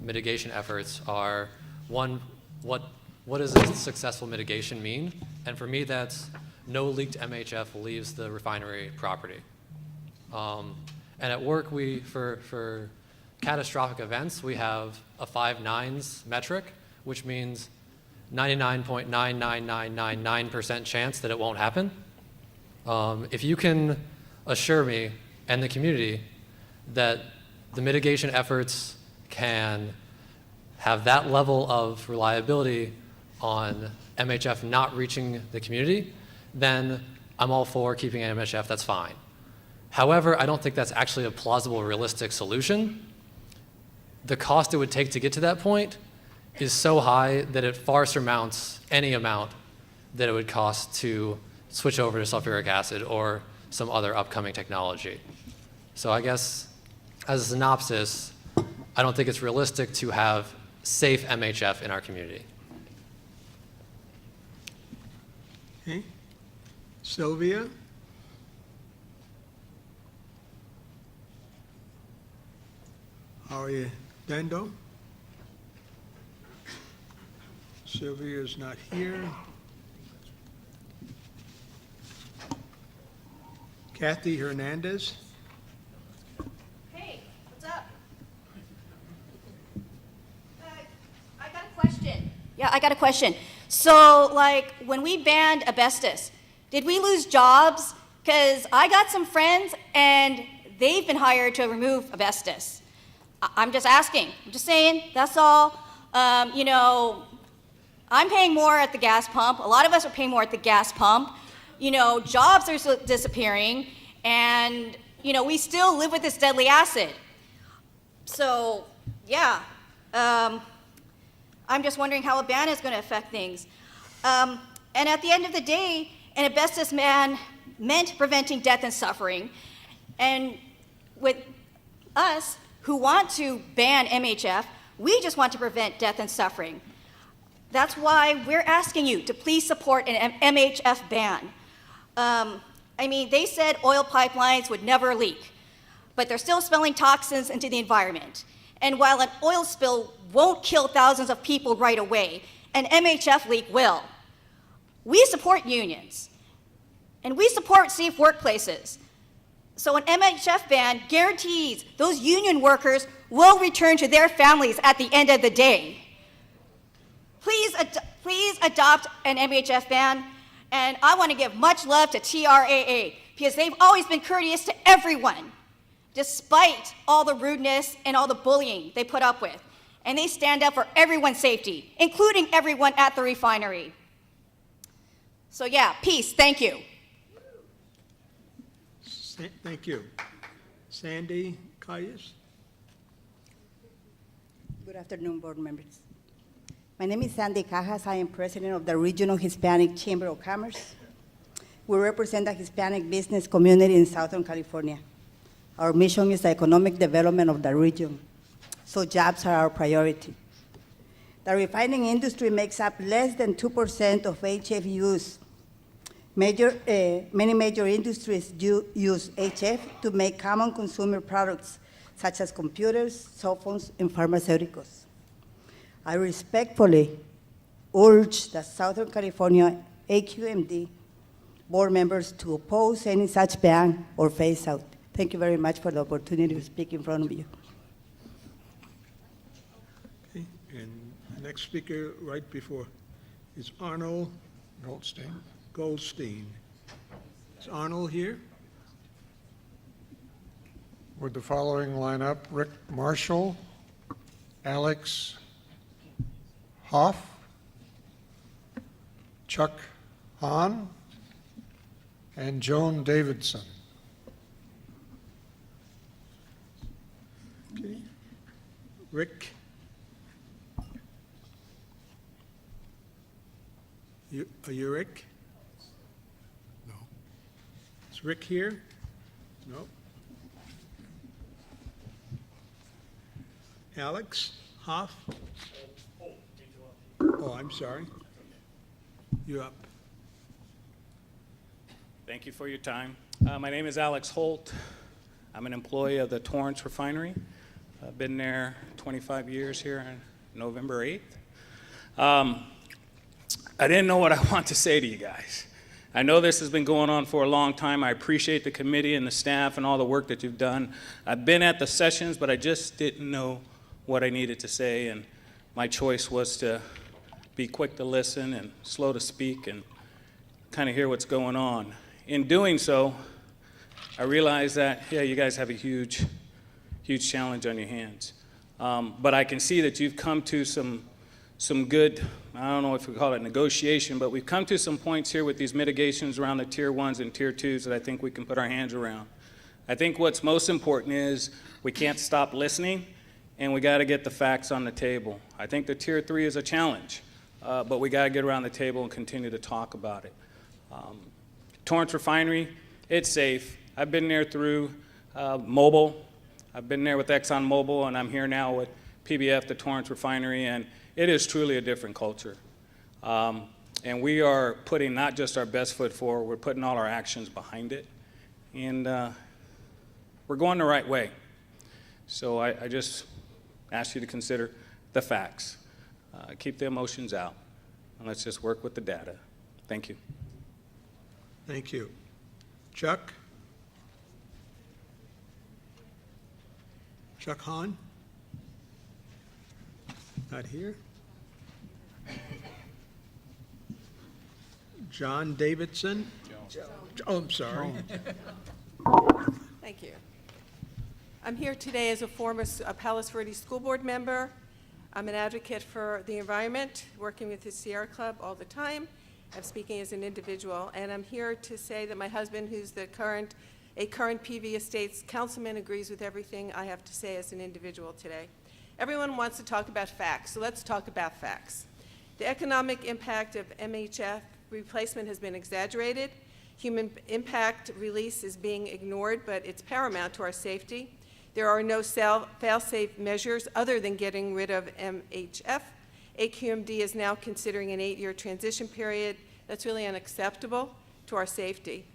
mitigation efforts are, one, what does a successful mitigation mean? And for me, that's no leaked MHF leaves the refinery property. And at work, for catastrophic events, we have a 5 nines metric, which means 99.99999% chance that it won't happen. If you can assure me and the community that the mitigation efforts can have that level of reliability on MHF not reaching the community, then I'm all for keeping MHF, that's fine. However, I don't think that's actually a plausible, realistic solution. The cost it would take to get to that point is so high that it far surmounts any amount that it would cost to switch over to sulfuric acid or some other upcoming technology. So I guess, as a synopsis, I don't think it's realistic to have safe MHF in our community. Okay. Sylvia? How are you, Dendo? Sylvia is not here. Kathy Hernandez? Hey, what's up? I got a question. Yeah, I got a question. So, like, when we banned asbestos, did we lose jobs? Because I got some friends, and they've been hired to remove asbestos. I'm just asking. I'm just saying, that's all. You know, I'm paying more at the gas pump. A lot of us are paying more at the gas pump. You know, jobs are disappearing, and, you know, we still live with this deadly acid. So, yeah, I'm just wondering how a ban is going to affect things. And at the end of the day, an asbestos ban meant preventing death and suffering. And with us who want to ban MHF, we just want to prevent death and suffering. That's why we're asking you to please support an MHF ban. I mean, they said oil pipelines would never leak, but they're still spilling toxins into the environment. And while an oil spill won't kill thousands of people right away, an MHF leak will. We support unions, and we support safe workplaces. So an MHF ban guarantees those union workers will return to their families at the end of the day. Please adopt an MHF ban, and I want to give much love to TRAA because they've always been courteous to everyone, despite all the rudeness and all the bullying they put up with. And they stand up for everyone's safety, including everyone at the refinery. So yeah, peace, thank you. Thank you. Sandy Calles? Good afternoon, board members. My name is Sandy Cajas. I am president of the Regional Hispanic Chamber of Commerce. We represent the Hispanic business community in Southern California. Our mission is the economic development of the region, so jobs are our priority. The refining industry makes up less than 2% of HF use. Many major industries use HF to make common consumer products, such as computers, cell phones, and pharmaceuticals. I respectfully urge the Southern California AQMD board members to oppose any such ban or phase out. Thank you very much for the opportunity to speak in front of you. Okay. And the next speaker right before is Arnold Goldstein. Is Arnold here? Would the following line up? Rick Marshall, Alex Hoff, Chuck Hahn, and Joan Davidson. Okay. Rick? Are you Rick? No. Is Rick here? No. Alex Hoff? Oh, I'm sorry. You're up. Thank you for your time. My name is Alex Holt. I'm an employee of the Torrance Refinery. I've been there 25 years here on November 8th. I didn't know what I want to say to you guys. I know this has been going on for a long time. I appreciate the committee and the staff and all the work that you've done. I've been at the sessions, but I just didn't know what I needed to say, and my choice was to be quick to listen and slow to speak and kind of hear what's going on. In doing so, I realized that, yeah, you guys have a huge challenge on your hands. But I can see that you've come to some good, I don't know if we call it negotiation, but we've come to some points here with these mitigations around the tier 1s and tier 2s that I think we can put our hands around. I think what's most important is we can't stop listening, and we got to get the facts on the table. I think the Tier 3 is a challenge, but we got to get around the table and continue to talk about it. Torrance Refinery, it's safe. I've been there through Mobil. I've been there with ExxonMobil, and I'm here now with PBF, the Torrance Refinery, and it is truly a different culture. And we are putting not just our best foot forward, we're putting all our actions behind it. And we're going the right way. So I just ask you to consider the facts. Keep the emotions out, and let's just work with the data. Thank you. Thank you. Chuck? Chuck Hahn? Not here. John Davidson? Oh, I'm sorry. Thank you. I'm here today as a former Palos Verdes School Board member. I'm an advocate for the environment, working with the Sierra Club all the time. I'm speaking as an individual, and I'm here to say that my husband, who's a current PV Estates councilman, agrees with everything I have to say as an individual today. Everyone wants to talk about facts, so let's talk about facts. The economic impact of MHF replacement has been exaggerated. Human impact release is being ignored, but it's paramount to our safety. There are no fail-safe measures other than getting rid of MHF. AQMD is now considering an 8-year transition period. That's really unacceptable to our safety.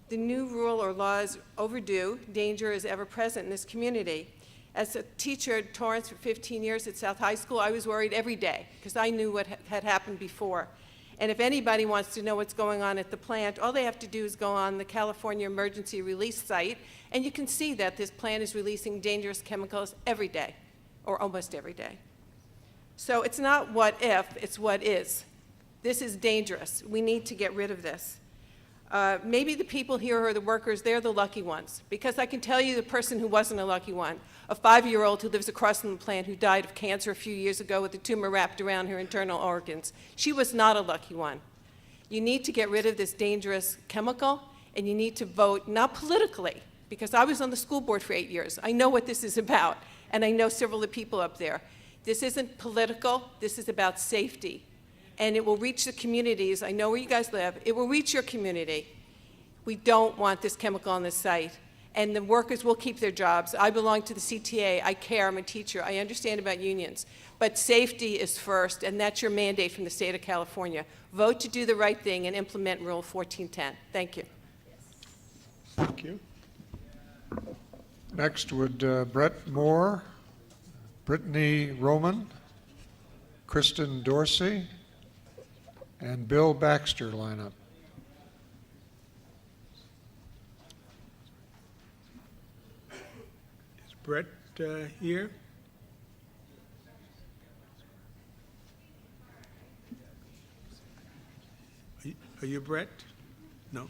The new rule or law is overdue. Danger is ever present in this community. As a teacher at Torrance for 15 years at South High School, I was worried every day because I knew what had happened before. And if anybody wants to know what's going on at the plant, all they have to do is go on the California Emergency Release site, and you can see that this plant is releasing dangerous chemicals every day, or almost every day. So it's not what if, it's what is. This is dangerous. We need to get rid of this. Maybe the people here who are the workers, they're the lucky ones, because I can tell you the person who wasn't a lucky one, a 5-year-old who lives across from the plant who died of cancer a few years ago with a tumor wrapped around her internal organs. She was not a lucky one. You need to get rid of this dangerous chemical, and you need to vote, not politically, because I was on the school board for 8 years. I know what this is about, and I know several of the people up there. This isn't political. This is about safety. And it will reach the communities. I know where you guys live. It will reach your community. We don't want this chemical on this site. And the workers will keep their jobs. I belong to the CTA. I care. I'm a teacher. I understand about unions. But safety is first, and that's your mandate from the state of California. Vote to do the right thing and implement Rule 1410. Thank you. Thank you. Next would Brett Moore, Brittany Roman, Kristen Dorsey, and Bill Baxter line up. Is Brett here? Are you Brett? No.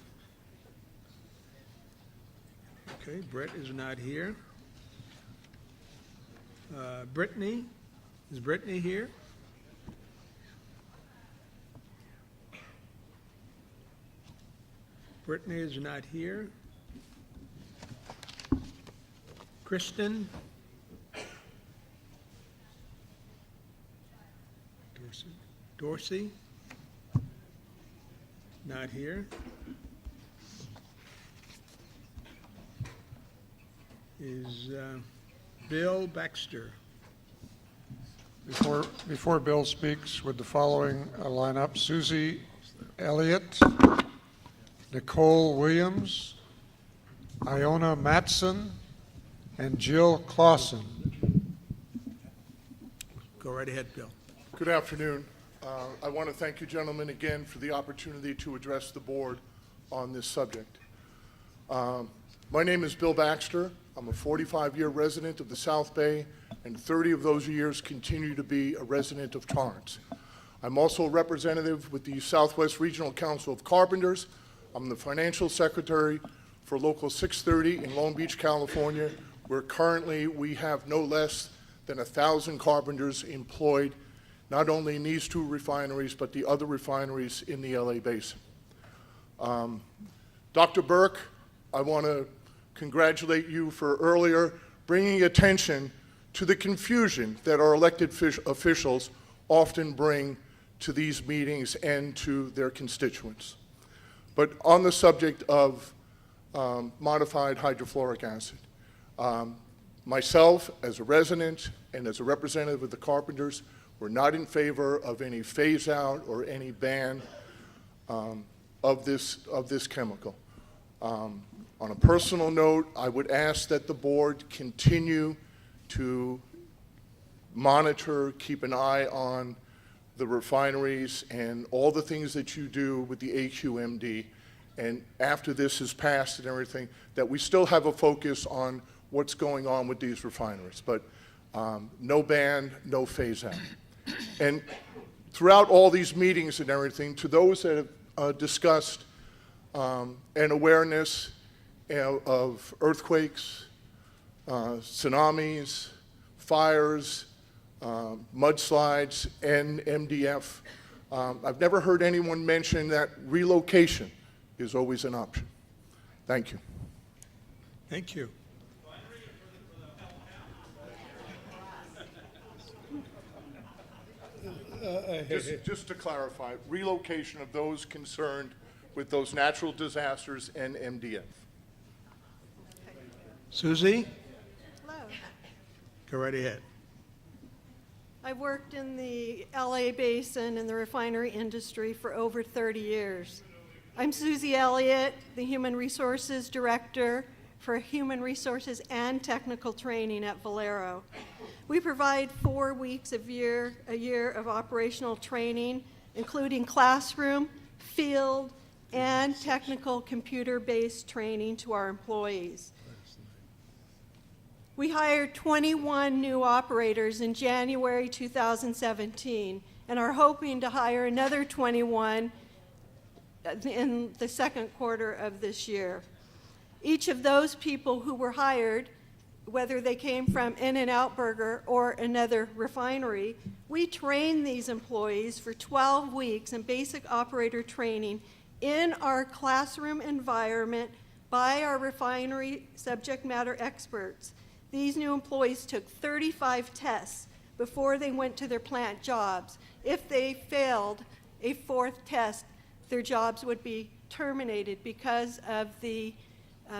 Okay, Brett is not here. Brittany, is Brittany here? Brittany is not here. Kristen? Dorsey? Not here. Is Bill Baxter? Before Bill speaks, would the following line up: Susie Elliott, Nicole Williams, Iona Matson, and Jill Clausen. Go right ahead, Bill. Good afternoon. I want to thank you gentlemen again for the opportunity to address the board on this subject. My name is Bill Baxter. I'm a 45-year resident of the South Bay, and 30 of those years continue to be a resident of Torrance. I'm also a representative with the Southwest Regional Council of Carpenters. I'm the financial secretary for Local 630 in Long Beach, California, where currently we have no less than 1,000 carpenters employed, not only in these 2 refineries, but the other refineries in the LA Basin. Dr. Burke, I want to congratulate you for earlier bringing attention to the confusion that our elected officials often bring to these meetings and to their constituents. But on the subject of modified hydrofluoric acid, myself as a resident and as a representative of the carpenters, we're not in favor of any phase out or any ban of this chemical. On a personal note, I would ask that the board continue to monitor, keep an eye on the refineries and all the things that you do with the AQMD. And after this is passed and everything, that we still have a focus on what's going on with these refineries. But no ban, no phase out. And throughout all these meetings and everything, to those that have discussed an awareness of earthquakes, tsunamis, fires, mudslides, and MDF, I've never heard anyone mention that relocation is always an option. Thank you. Thank you. Just to clarify, relocation of those concerned with those natural disasters and MDF. Susie, Hello. go right ahead. I've worked in the LA basin and the refinery industry for over 30 years. I'm Susie Elliott, the Human Resources Director for Human Resources and Technical Training at Valero. We provide 4 weeks a year of operational training, including classroom, field, and technical computer-based training to our employees. We hired 21 new operators in January 2017 and are hoping to hire another 21 in the second quarter of this year. Each of those people who were hired, whether they came from In-N-Out Burger or another refinery, we trained these employees for 12 weeks in basic operator training in our classroom environment by our refinery subject matter experts. These new employees took 35 tests before they went to their plant jobs. If they failed a 4th test, their jobs would be terminated because of the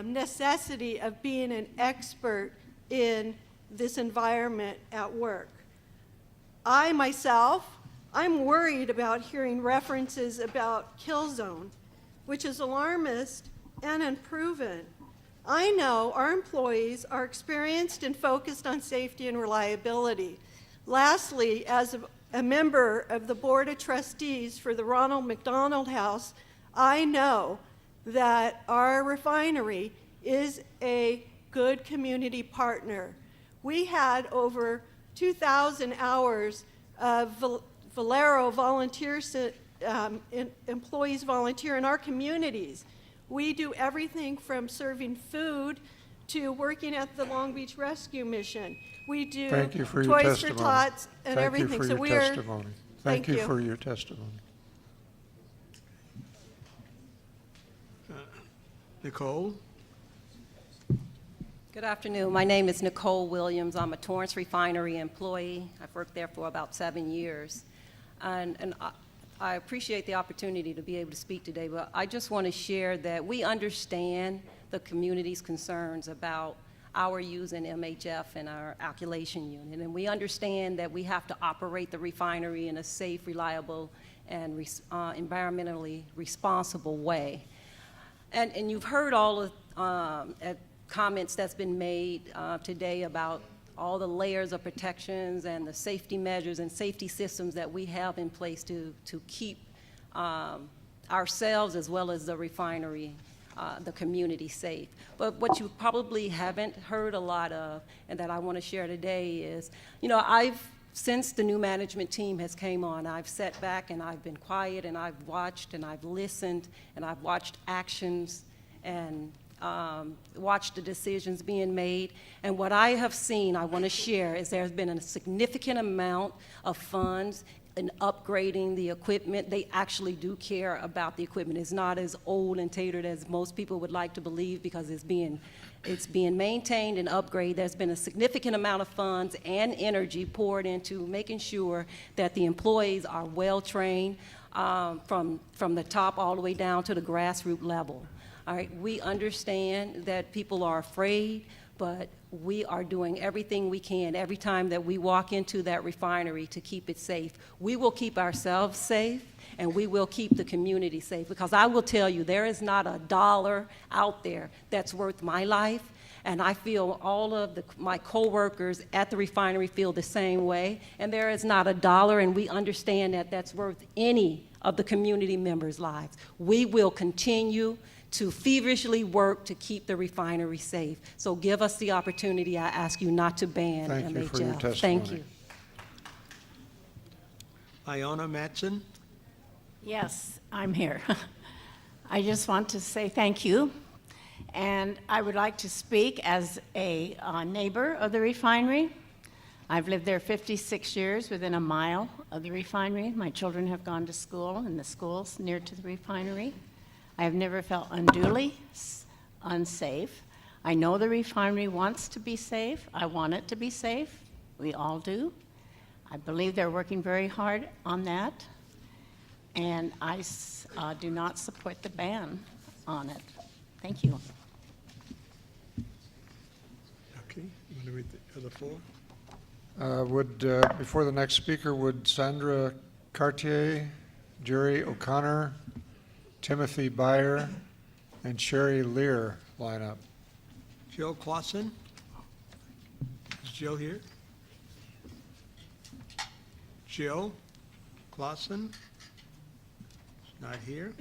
necessity of being an expert in this environment at work. I myself, I'm worried about hearing references about kill zone, which is alarmist and unproven. I know our employees are experienced and focused on safety and reliability. Lastly, as a member of the Board of Trustees for the Ronald McDonald House, I know that our refinery is a good community partner. We had over 2,000 hours of Valero employees volunteer in our communities. We do everything from serving food to working at the Long Beach Rescue Mission. We do Thank you for your Toys testimony. for Tots and Thank everything. you for So your we testimony. Thank you you. for your testimony. Nicole? Good afternoon. My name is Nicole Williams. I'm a Torrance Refinery employee. I've worked there for about 7 years. And I appreciate the opportunity to be able to speak today, but I just want to share that we understand the community's concerns about our using MHF and our alkylation unit. And we understand that we have to operate the refinery in a safe, reliable, and environmentally responsible way. And you've heard all of comments that's been made today about all the layers of protections and the safety measures and safety systems that we have in place to keep ourselves as well as the refinery, the community safe. But what you probably haven't heard a lot of and that I want to share today is, since the new management team has came on, I've sat back and I've been quiet and I've watched and I've listened and I've watched actions and watch the decisions being made. And what I have seen, I want to share, is there's been a significant amount of funds in upgrading the equipment. They actually do care about the equipment. It's not as old and tatered as most people would like to believe, because it's being maintained and upgraded. There's been a significant amount of funds and energy poured into making sure that the employees are well-trained from the top all the way down to the grassroots level. All right, we understand that people are afraid, but we are doing everything we can every time that we walk into that refinery to keep it safe. We will keep ourselves safe, and we will keep the community safe, because I will tell you, there is not a dollar out there that's worth my life, and I feel all of my coworkers at the refinery feel the same way, and there is not a dollar, and we understand that that's worth any of the community members' lives. We will continue to feverishly work to keep the refinery safe. So give us the opportunity. I ask you not to ban MHF. Thank you for your testimony. Thank you. Iona Matson. Yes, I'm here. I just want to say thank you. And I would like to speak as a neighbor of the refinery. I've lived there 56 years within a mile of the refinery. My children have gone to school in the schools near to the refinery. I have never felt unduly unsafe. I know the refinery wants to be safe. I want it to be safe. We all do. I believe they're working very hard on that. And I do not support the ban on it. Thank you. Okay, you want to read the other four? Before the next speaker, would Sandra Cartier, Jerry O'Connor, Timothy Byer, and Sherry Lear line up? Jill Clausen. Is Jill here? Jill Clausen. Not here.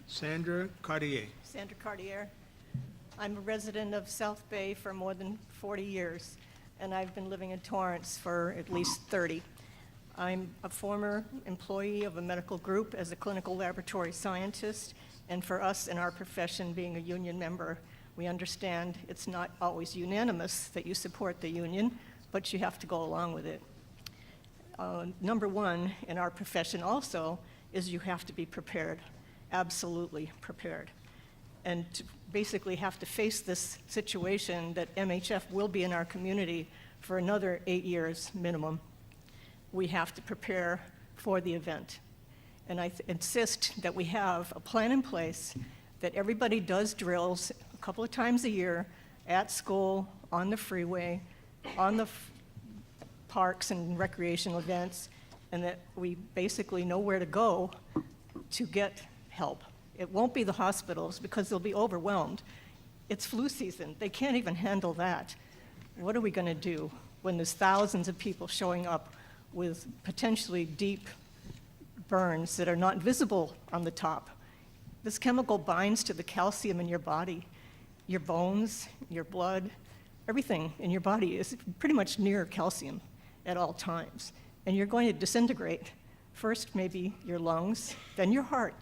Sandra Cartier. Sandra Cartier. I'm a resident of South Bay for more than 40 years, and I've been living in Torrance for at least 30. I'm a former employee of a medical group as a clinical laboratory scientist, and for us in our profession, being a union member, we understand it's not always unanimous that you support the union, but you have to go along with it. Number one in our profession also is you have to be prepared, absolutely prepared. And to basically have to face this situation that MHF will be in our community for another 8 years minimum, we have to prepare for the event. And I insist that we have a plan in place, that everybody does drills a couple of times a year at school, on the freeway, on the parks and recreational events, and that we basically know where to go to get help. It won't be the hospitals because they'll be overwhelmed. It's flu season. They can't even handle that. What are we going to do when there's thousands of people showing up with potentially deep burns that are not visible on the top? This chemical binds to the calcium in your body, your bones, your blood, everything in your body is pretty much near calcium at all times. And you're going to disintegrate. First, maybe your lungs, then your heart.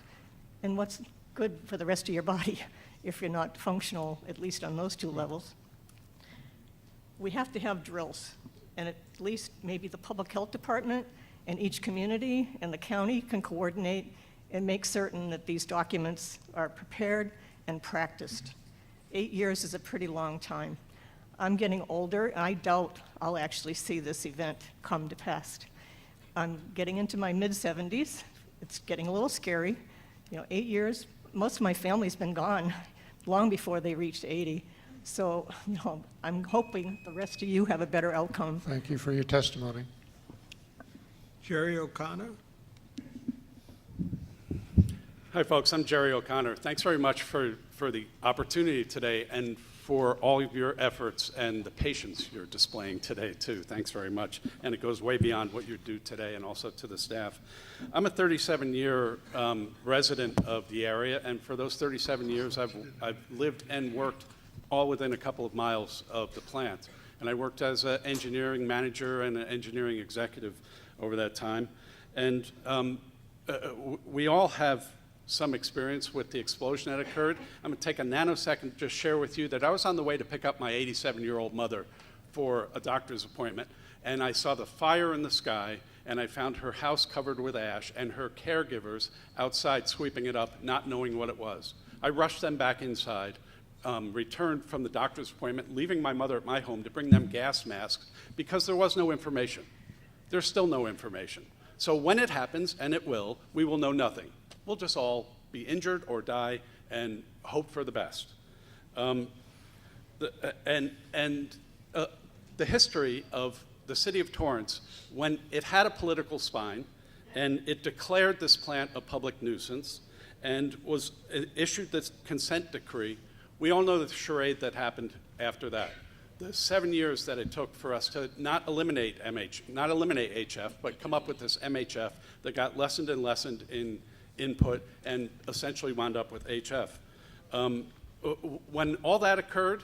And what's good for the rest of your body if you're not functional, at least on those two levels? We have to have drills, and at least maybe the public health department and each community and the county can coordinate and make certain that these documents are prepared and practiced. 8 years is a pretty long time. I'm getting older, and I doubt I'll actually see this event come to pass. I'm getting into my mid-70s. It's getting a little scary. 8 years, most of my family's been gone long before they reached 80. So, I'm hoping the rest of you have a better outcome. Thank you for your testimony. Jerry O'Connor. Hi, folks. I'm Jerry O'Connor. Thanks very much for the opportunity today and for all of your efforts and the patience you're displaying today, too. Thanks very much. And it goes way beyond what you do today, and also to the staff. I'm a 37-year resident of the area, and for those 37 years, I've lived and worked all within a couple of miles of the plant. And I worked as an engineering manager and an engineering executive over that time. And we all have some experience with the explosion that occurred. I'm going to take a nanosecond to just share with you that I was on the way to pick up my 87-year-old mother for a doctor's appointment, and I saw the fire in the sky, and I found her house covered with ash and her caregivers outside sweeping it up, not knowing what it was. I rushed them back inside, returned from the doctor's appointment, leaving my mother at my home to bring them gas masks because there was no information. There's still no information. So when it happens, and it will, we will know nothing. We'll just all be injured or die and hope for the best. The history of the city of Torrance, when it had a political spine and it declared this plant a public nuisance and was issued this consent decree, we all know the charade that happened after that. The 7 years that it took for us to not eliminate HF, but come up with this MHF that got lessened and lessened in input and essentially wound up with HF. When all that occurred,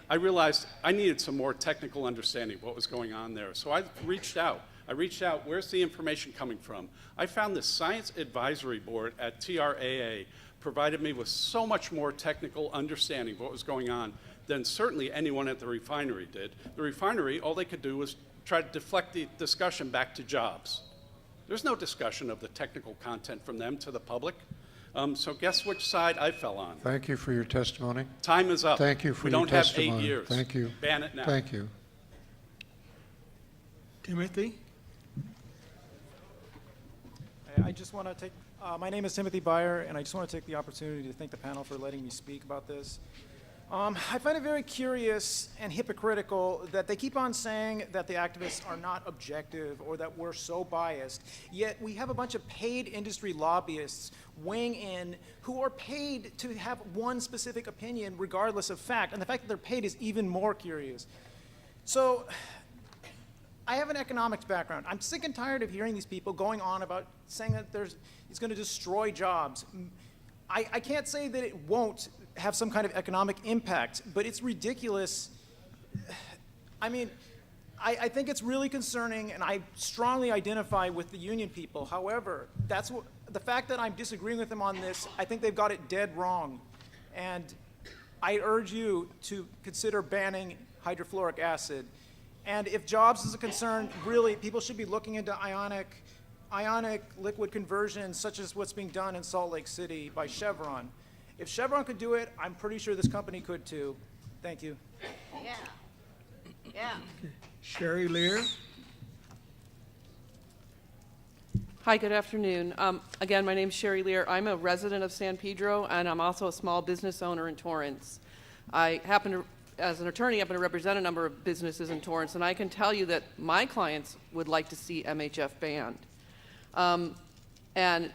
I realized I needed some more technical understanding of what was going on there. So I reached out. Where's the information coming from? I found the Science Advisory Board at TRAA provided me with so much more technical understanding of what was going on than certainly anyone at the refinery did. The refinery, all they could do was try to deflect the discussion back to jobs. There's no discussion of the technical content from them to the public. So guess which side I fell on? Thank you for your testimony. Time is up. Thank you for your testimony. We don't have 8 years. Thank you. Ban it now. Thank you. Timothy? I just want to take, my name is Timothy Byer, and I just want to take the opportunity to thank the panel for letting me speak about this. I find it very curious and hypocritical that they keep on saying that the activists are not objective or that we're so biased, yet we have a bunch of paid industry lobbyists weighing in who are paid to have one specific opinion regardless of fact, and the fact that they're paid is even more curious. So, I have an economics background. I'm sick and tired of hearing these people going on about saying that it's going to destroy jobs. I can't say that it won't have some kind of economic impact, but it's ridiculous. I mean, I think it's really concerning, and I strongly identify with the union people. However, the fact that I'm disagreeing with them on this, I think they've got it dead wrong. And I urge you to consider banning hydrofluoric acid. And if jobs is a concern, really, people should be looking into ionic liquid conversion, such as what's being done in Salt Lake City by Chevron. If Chevron could do it, I'm pretty sure this company could too. Thank you. Yeah. Yeah. Sherry Lear? Hi, good afternoon. Again, my name's Sherry Lear. I'm a resident of San Pedro, and I'm also a small business owner in Torrance. As an attorney, I happen to represent a number of businesses in Torrance, and I can tell you that my clients would like to see MHF banned. And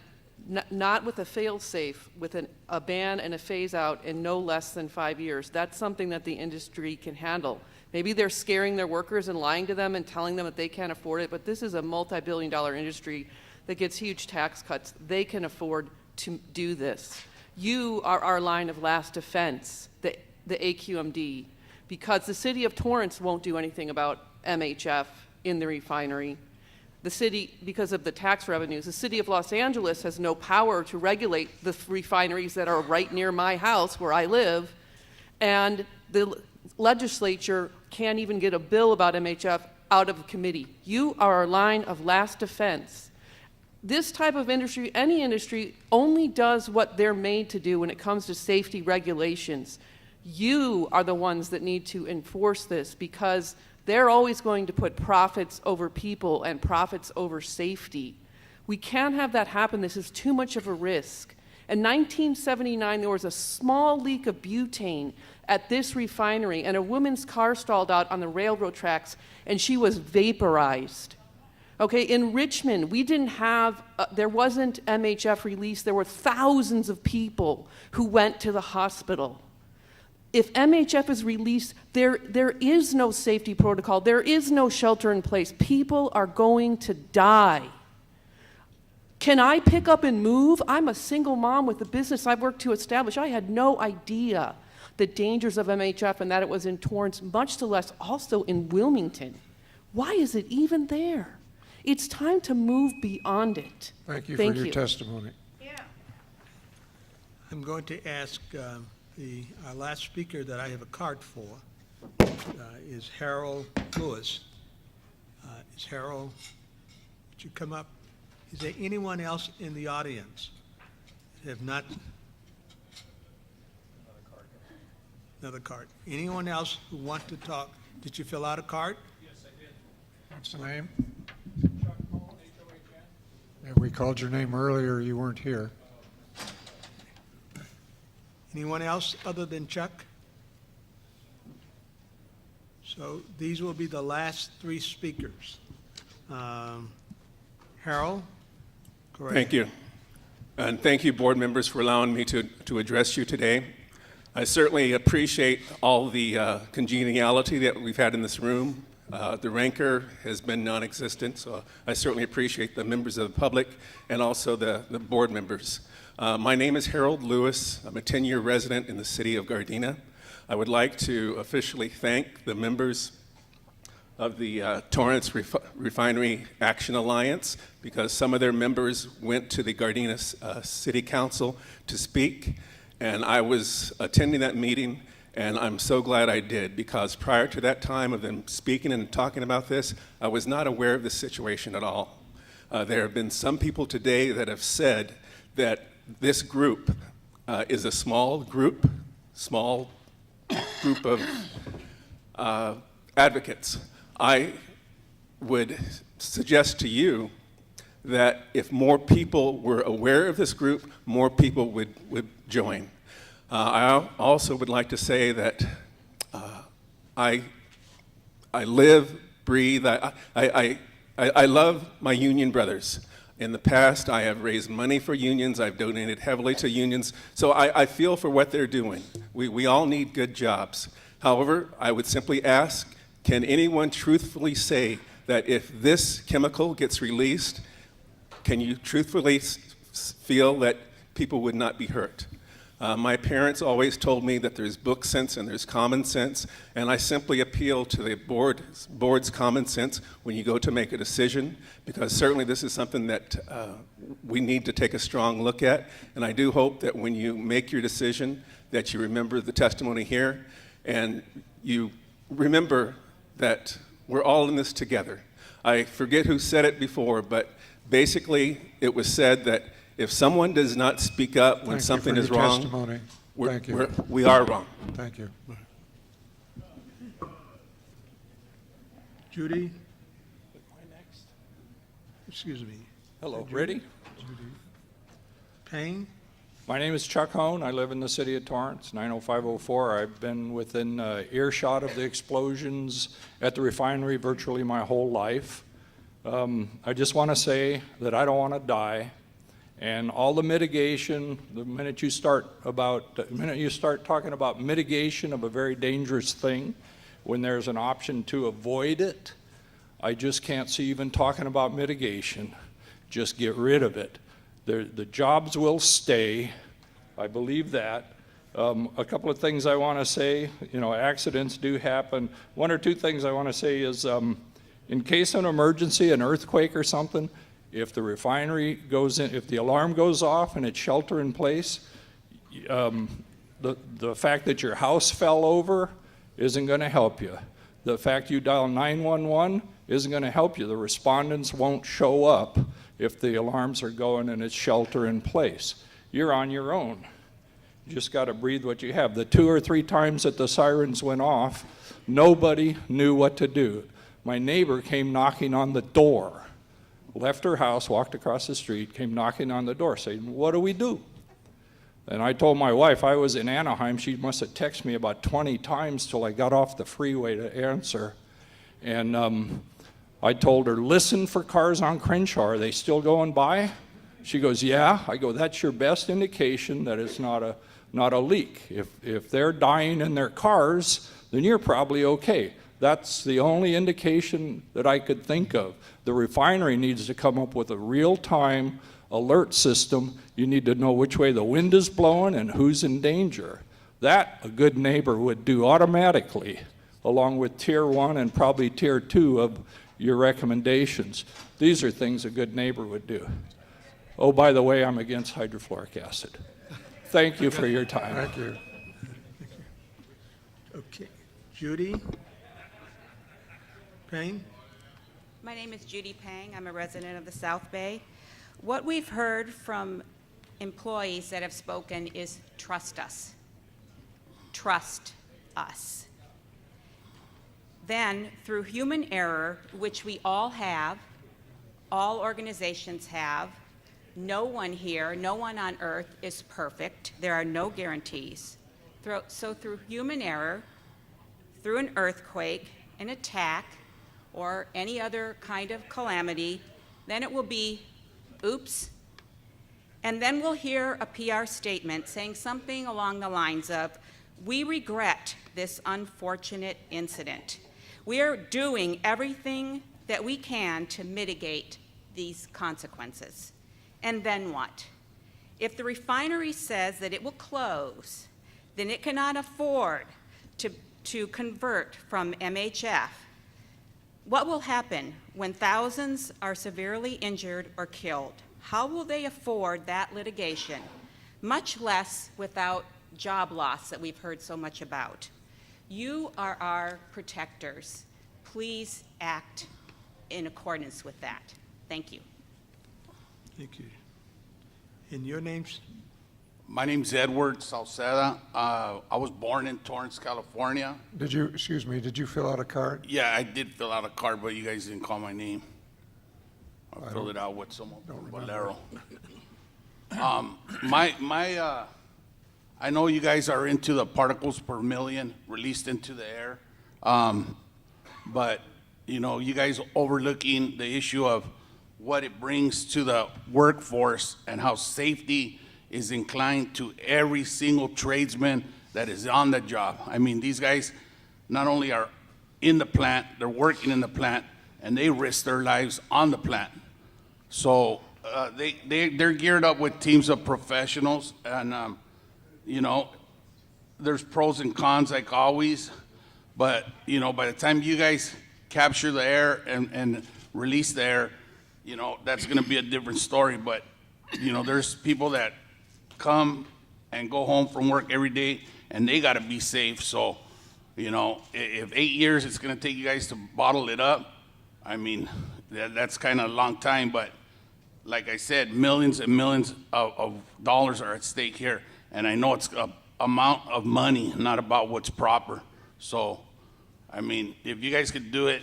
not with a fail-safe, with a ban and a phase-out in no less than 5 years. That's something that the industry can handle. Maybe they're scaring their workers and lying to them and telling them that they can't afford it, but this is a multi-billion-dollar industry that gets huge tax cuts. They can afford to do this. You are our line of last defense, the AQMD, because the city of Torrance won't do anything about MHF in the refinery. The city, because of the tax revenues, the city of Los Angeles has no power to regulate the refineries that are right near my house where I live, and the legislature can't even get a bill about MHF out of committee. You are our line of last defense. This type of industry, any industry, only does what they're made to do when it comes to safety regulations. You are the ones that need to enforce this because they're always going to put profits over people and profits over safety. We can't have that happen. This is too much of a risk. In 1979, there was a small leak of butane at this refinery, and a woman's car stalled out on the railroad tracks, and she was vaporized. Okay, in Richmond, we didn't have, there wasn't MHF release. There were thousands of people who went to the hospital. If MHF is released, there is no safety protocol. There is no shelter in place. People are going to die. Can I pick up and move? I'm a single mom with a business I've worked to establish. I had no idea the dangers of MHF and that it was in Torrance, much less also in Wilmington. Why is it even there? It's time to move beyond it. Thank you for your testimony. I'm going to ask our last speaker that I have a card for is Harold Lewis. Is Harold, would you come up? Is there anyone else in the audience that have not? Another card. Anyone else who want to talk? Did you fill out a card? Yes, I did. What's the name? Yeah, we called your name earlier. You weren't here. Anyone else other than Chuck? So these will be the last three speakers. Harold? Go ahead. Thank you. And thank you, board members, for allowing me to address you today. I certainly appreciate all the congeniality that we've had in this room. The rancor has been non-existent, so I certainly appreciate the members of the public and also the board members. My name is Harold Lewis. I'm a 10-year resident in the city of Gardena. I would like to officially thank the members of the Torrance Refinery Action Alliance because some of their members went to the Gardena City Council to speak, and I was attending that meeting, and I'm so glad I did because prior to that time of them speaking and talking about this, I was not aware of the situation at all. There have been some people today that have said that this group is a small group of advocates. I would suggest to you that if more people were aware of this group, more people would join. I also would like to say that I live, breathe, I love my union brothers. In the past, I have raised money for unions. I've donated heavily to unions. So I feel for what they're doing. We all need good jobs. However, I would simply ask, can anyone truthfully say that if this chemical gets released, can you truthfully feel that people would not be hurt? My parents always told me that there's book sense and there's common sense, and I simply appeal to the board's common sense when you go to make a decision, because certainly this is something that we need to take a strong look at, and I do hope that when you make your decision that you remember the testimony here, and you remember that we're all in this together. I forget who said it before, but basically it was said that if someone does not speak up when something is wrong, we are wrong. Thank you. Judy? Excuse me. Hello, ready? Judy. Payne? My name is Chuck Hone. I live in the city of Torrance, 90504. I've been within earshot of the explosions at the refinery virtually my whole life. I just want to say that I don't want to die. And all the mitigation, the minute you start talking about mitigation of a very dangerous thing, when there's an option to avoid it, I just can't see even talking about mitigation. Just get rid of it. The jobs will stay. I believe that. A couple of things I want to say, accidents do happen. One or two things I want to say is, in case of an emergency, an earthquake or something, if the refinery goes in, if the alarm goes off and it's shelter in place, the fact that your house fell over isn't going to help you. The fact you dial 911 isn't going to help you. The respondents won't show up if the alarms are going and it's shelter in place. You're on your own. You just got to breathe what you have. The 2 or 3 times that the sirens went off, nobody knew what to do. My neighbor came knocking on the door, left her house, walked across the street, came knocking on the door saying, "What do we do?" And I told my wife I was in Anaheim. She must have texted me about 20 times till I got off the freeway to answer. And I told her, "Listen for cars on Crenshaw. Are they still going by?" She goes, "Yeah." I go, "That's your best indication that it's not a leak. If they're dying in their cars, then you're probably okay." That's the only indication that I could think of. The refinery needs to come up with a real-time alert system. You need to know which way the wind is blowing and who's in danger. That a good neighbor would do automatically, along with Tier 1 and probably Tier 2 of your recommendations. These are things a good neighbor would do. Oh, by the way, I'm against hydrofluoric acid. Thank you for your time. Thank you. Okay. Judy Payne? My name is Judy Pang. I'm a resident of the South Bay. What we've heard from employees that have spoken is trust us. Trust us. Then, through human error, which we all have, all organizations have, no one here, no one on earth is perfect. There are no guarantees. So through human error, through an earthquake, an attack, or any other kind of calamity, then it will be, oops. And then we'll hear a PR statement saying something along the lines of, we regret this unfortunate incident. We are doing everything that we can to mitigate these consequences. And then what? If the refinery says that it will close, then it cannot afford to convert from MHF. What will happen when thousands are severely injured or killed? How will they afford that litigation, much less without job loss that we've heard so much about? You are our protectors. Please act in accordance with that. Thank you. Thank you. And your names? My name's Edward Salceda. I was born in Torrance, California. Did you fill out a card? Yeah, I did fill out a card, but you guys didn't call my name. I filled it out with someone from Valero. I know you guys are into the particles per million released into the air, but you guys overlooking the issue of what it brings to the workforce and how safety is inclined to every single tradesman that is on the job. I mean, these guys not only are in the plant, they're working in the plant, and they risk their lives on the plant. So they're geared up with teams of professionals, and there's pros and cons like always, but by the time you guys capture the air and release the air, that's gonna be a different story. But there's people that come and go home from work every day, and they got to be safe. So, if 8 years it's going to take you guys to bottle it up, I mean, that's kind of a long time. But like I said, millions and millions of dollars are at stake here, and I know it's an amount of money, not about what's proper. So, I mean, if you guys could do it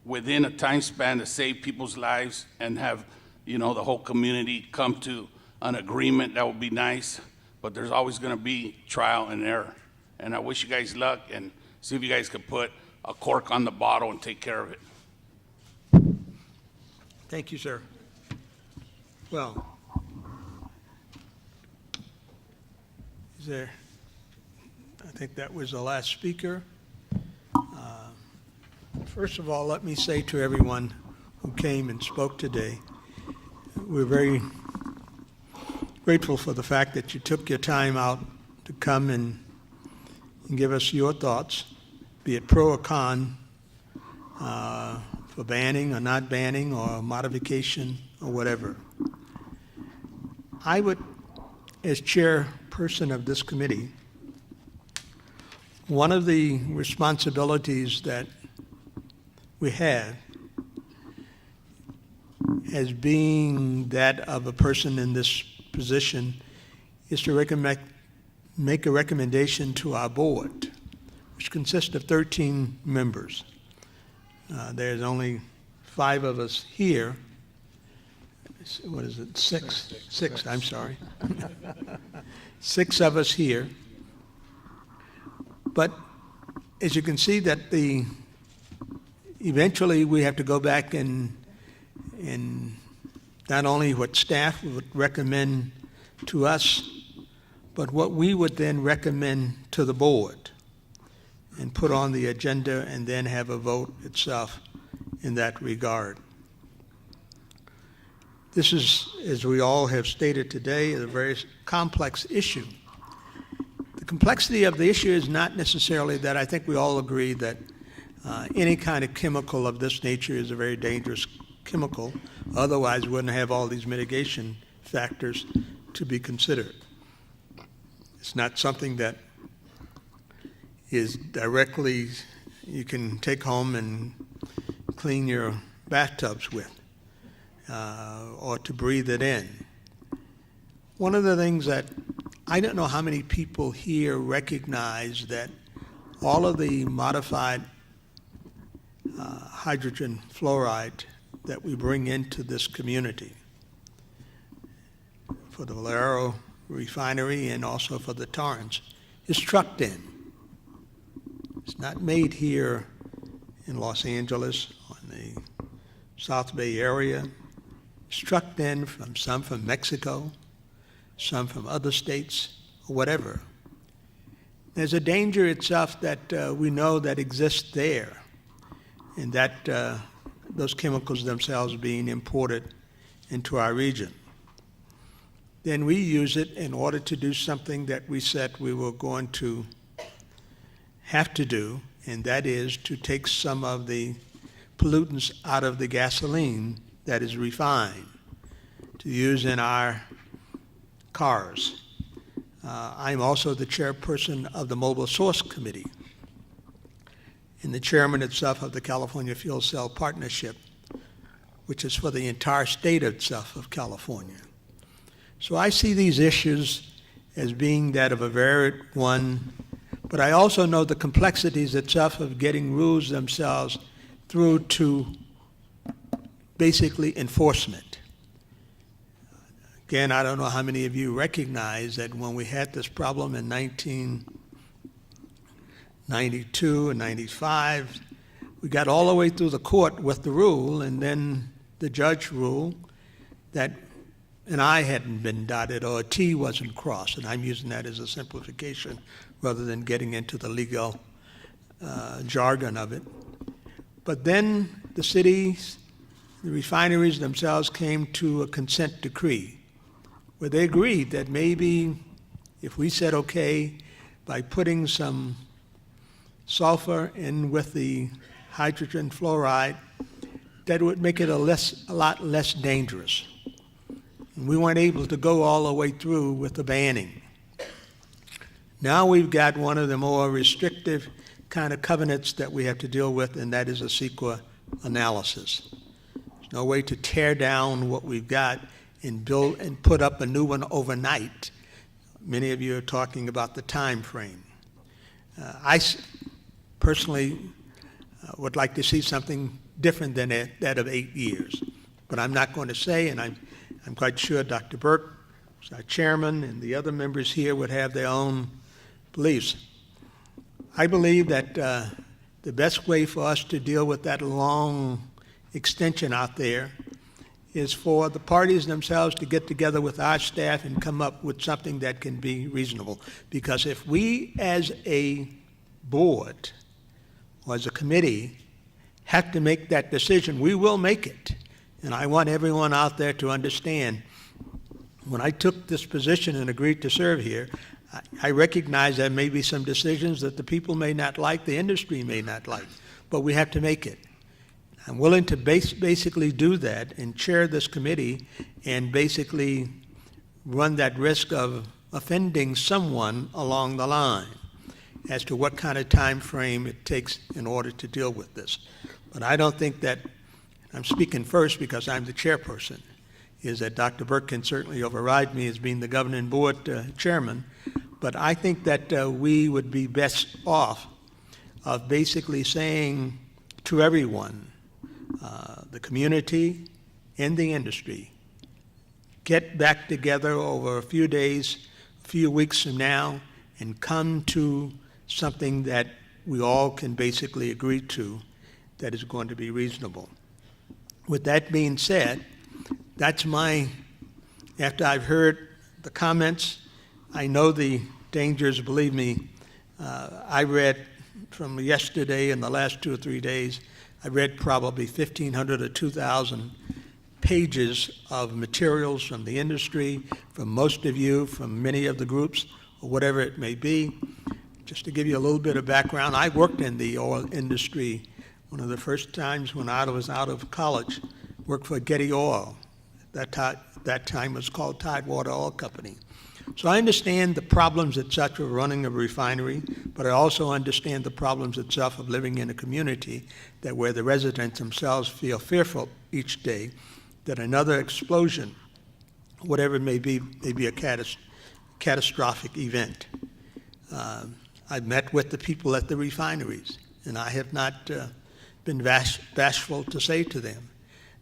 within a time span to save people's lives and have, the whole community come to an agreement, that would be nice, but there's always going to be trial and error. And I wish you guys luck, and see if you guys could put a cork on the bottle and take care of it. Thank you, sir. Well, I think that was the last speaker. First of all, let me say to everyone who came and spoke today, we're very grateful for the fact that you took your time out to come and give us your thoughts, be it pro or con, for banning or not banning or modification or whatever. I would, as chairperson of this committee, one of the responsibilities that we have as being that of a person in this position is to make a recommendation to our board, which consists of 13 members. There's only 5 of us here. What is it? Six, I'm sorry. 6 of us here. But as you can see that eventually we have to go back and not only what staff would recommend to us, but what we would then recommend to the board and put on the agenda and then have a vote itself in that regard. This is, as we all have stated today, a very complex issue. The complexity of the issue is not necessarily that I think we all agree that Any kind of chemical of this nature is a very dangerous chemical. Otherwise, we wouldn't have all these mitigation factors to be considered. It's not something that is directly you can take home and clean your bathtubs with, or to breathe it in. One of the things that I don't know how many people here recognize that all of the modified hydrogen fluoride that we bring into this community for the Valero Refinery and also for the Torrance is trucked in. It's not made here in Los Angeles or in the South Bay area. It's trucked in from some from Mexico, some from other states, or whatever. There's a danger itself that we know that exists there, and that those chemicals themselves being imported into our region. Then we use it in order to do something that we said we were going to have to do, and that is to take some of the pollutants out of the gasoline that is refined to use in our cars. I'm also the chairperson of the Mobile Source Committee and the chairman itself of the California Fuel Cell Partnership, which is for the entire state itself of California. So I see these issues as being that of a varied one, but I also know the complexities itself of getting rules themselves through to basically enforcement. Again, I don't know how many of you recognize that when we had this problem in 1992 and 95, we got all the way through the court with the rule, and then the judge ruled that an I hadn't been dotted or a T wasn't crossed, and I'm using that as a simplification rather than getting into the legal jargon of it. But then the cities, the refineries themselves came to a consent decree where they agreed that maybe if we said okay, by putting some sulfur in with the hydrogen fluoride, that would make it a lot less dangerous. And we weren't able to go all the way through with the banning. Now we've got one of the more restrictive kind of covenants that we have to deal with, and that is a CEQA analysis. There's no way to tear down what we've got and build and put up a new one overnight. Many of you are talking about the time frame. I personally would like to see something different than that of 8 years. But I'm not going to say, and I'm quite sure Dr. Burke, who's our chairman, and the other members here would have their own beliefs. I believe that the best way for us to deal with that long extension out there is for the parties themselves to get together with our staff and come up with something that can be reasonable. Because if we as a board or as a committee have to make that decision, we will make it. And I want everyone out there to understand, when I took this position and agreed to serve here, I recognize there may be some decisions that the people may not like, the industry may not like, but we have to make it. I'm willing to basically do that and chair this committee and basically run that risk of offending someone along the line as to what kind of time frame it takes in order to deal with this. But I don't think that, I'm speaking first because I'm the chairperson, is that Dr. Burke can certainly override me as being the governing board chairman, but I think that we would be best off of basically saying to everyone, the community and the industry, get back together over a few days, a few weeks from now, and come to something that we all can basically agree to that is going to be reasonable. With that being said, that's after I've heard the comments, I know the dangers, believe me. I read from yesterday and the last 2 or 3 days, I read probably 1,500 or 2,000 pages of materials from the industry, from most of you, from many of the groups, or whatever it may be. Just to give you a little bit of background, I worked in the oil industry one of the first times when I was out of college, worked for Getty Oil. That time was called Tidewater Oil Company. So I understand the problems itself of running a refinery, but I also understand the problems itself of living in a community that where the residents themselves feel fearful each day that another explosion, whatever it may be a catastrophic event. I've met with the people at the refineries, and I have not been bashful to say to them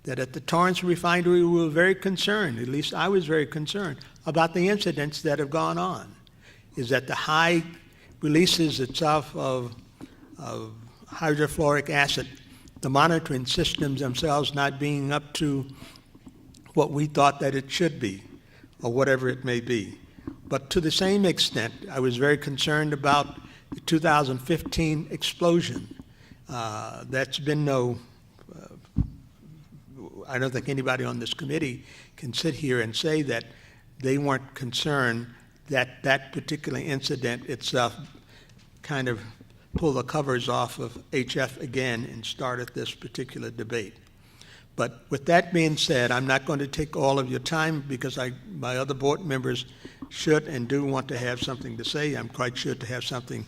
that at the Torrance refinery we were very concerned, at least I was very concerned, about the incidents that have gone on, is that the high releases itself of hydrofluoric acid, the monitoring systems themselves not being up to what we thought that it should be, or whatever it may be. But to the same extent, I was very concerned about the 2015 explosion. That's been I don't think anybody on this committee can sit here and say that they weren't concerned that that particular incident itself kind of pulled the covers off of HF again and started this particular debate. But with that being said, I'm not going to take all of your time because my other board members should and do want to have something to say. I'm quite sure to have something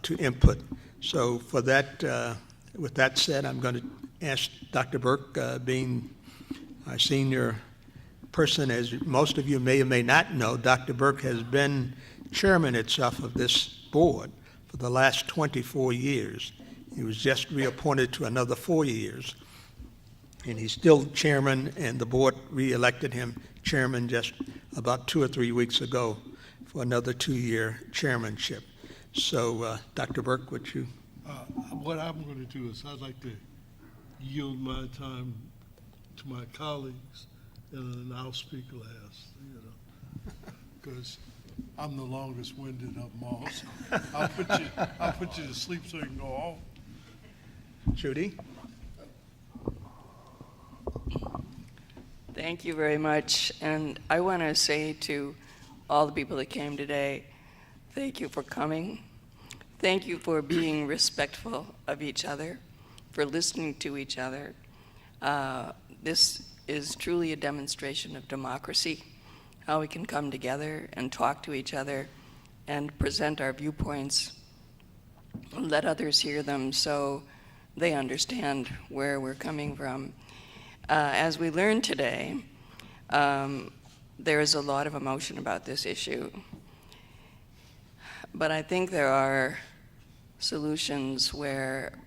to input. So for that, with that said, I'm going to ask Dr. Burke, being our senior person, as most of you may or may not know, Dr. Burke has been chairman itself of this board for the last 24 years. He was just reappointed to another 4 years. And he's still chairman, and the board re-elected him chairman just about 2 or 3 weeks ago for another 2-year chairmanship. So, Dr. Burke, would you? What I'm going to do is I'd like to yield my time to my colleagues, and then I'll speak last, because I'm the longest winded of them all. So I'll put you to sleep so you can go home. Judy? Thank you very much. And I want to say to all the people that came today, thank you for coming. Thank you for being respectful of each other, for listening to each other. This is truly a demonstration of democracy, how we can come together and talk to each other and present our viewpoints, let others hear them so they understand where we're coming from. As we learned today, there is a lot of emotion about this issue. But I think there are solutions where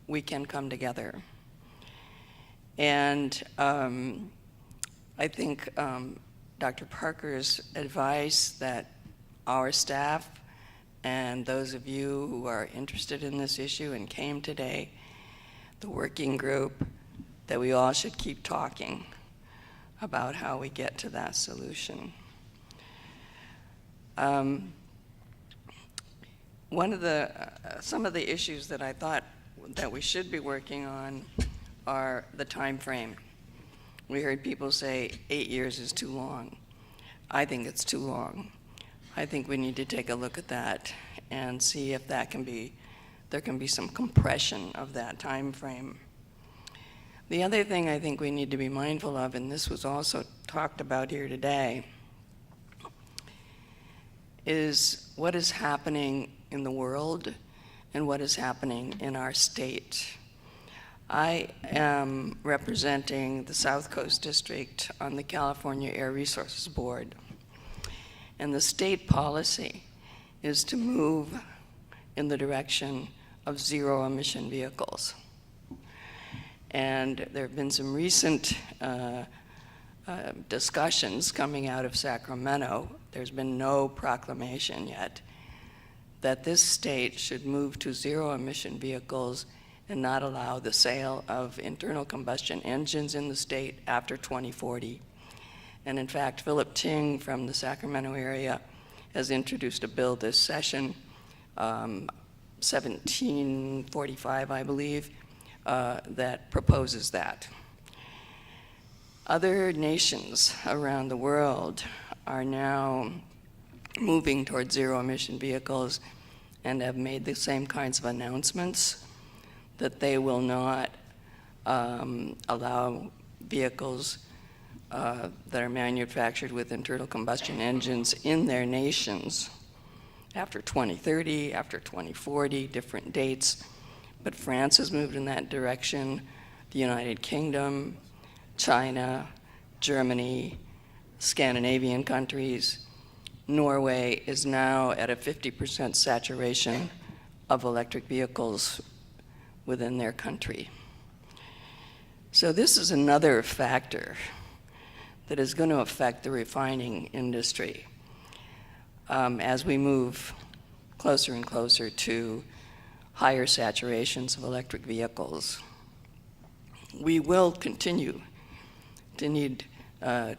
we can come together. And I think Dr. Parker's advice that our staff and those of you who are interested in this issue and came today, the working group, that we all should keep talking about how we get to that solution. Some of the issues that I thought that we should be working on are the time frame. We heard people say 8 years is too long. I think it's too long. I think we need to take a look at that and see if there can be some compression of that time frame. The other thing I think we need to be mindful of, and this was also talked about here today, is what is happening in the world and what is happening in our state. I am representing the South Coast District on the California Air Resources Board, and the state policy is to move in the direction of zero-emission vehicles. And there have been some recent discussions coming out of Sacramento. There's been no proclamation yet that this state should move to zero-emission vehicles and not allow the sale of internal combustion engines in the state after 2040. And in fact, Philip Ting from the Sacramento area has introduced a bill this session, 1745, I believe, that proposes that. Other nations around the world are now moving towards zero-emission vehicles and have made the same kinds of announcements. that they will not allow vehicles that are manufactured with internal combustion engines in their nations after 2030, after 2040, different dates. But France has moved in that direction, the United Kingdom, China, Germany, Scandinavian countries. Norway is now at a 50% saturation of electric vehicles within their country. So this is another factor that is going to affect the refining industry as we move closer and closer to higher saturations of electric vehicles. We will continue to need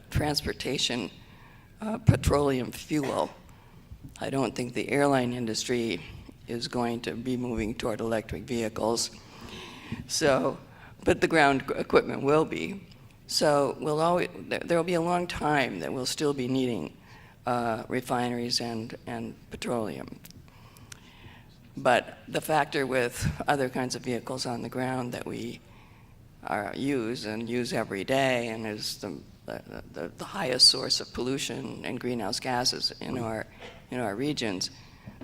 transportation petroleum fuel. I don't think the airline industry is going to be moving toward electric vehicles. So, but the ground equipment will be. So there will be a long time that we'll still be needing refineries and petroleum. But the factor with other kinds of vehicles on the ground that we use every day and is the highest source of pollution and greenhouse gases in our regions,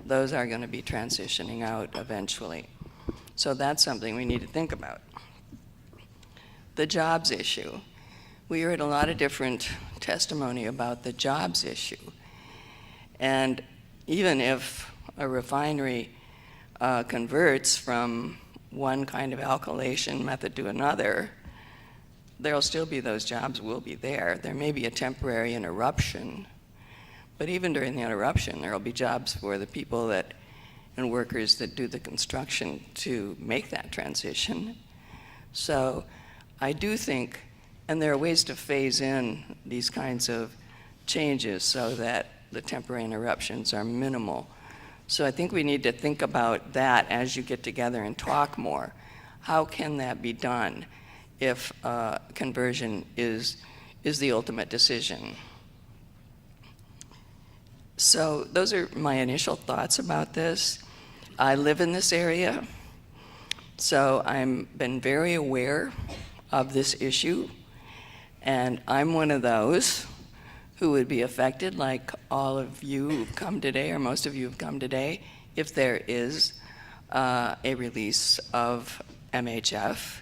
those are going to be transitioning out eventually. So that's something we need to think about. The jobs issue. We heard a lot of different testimony about the jobs issue. And even if a refinery converts from one kind of alkylation method to another, there'll still be those jobs will be there. There may be a temporary interruption, but even during the interruption, there'll be jobs for the people and workers that do the construction to make that transition. So I do think, and there are ways to phase in these kinds of changes so that the temporary interruptions are minimal. So I think we need to think about that as you get together and talk more. How can that be done if conversion is the ultimate decision? So those are my initial thoughts about this. I live in this area, so I've been very aware of this issue, and I'm one of those who would be affected, like all of you who've come today, or most of you who've come today, if there is a release of MHF.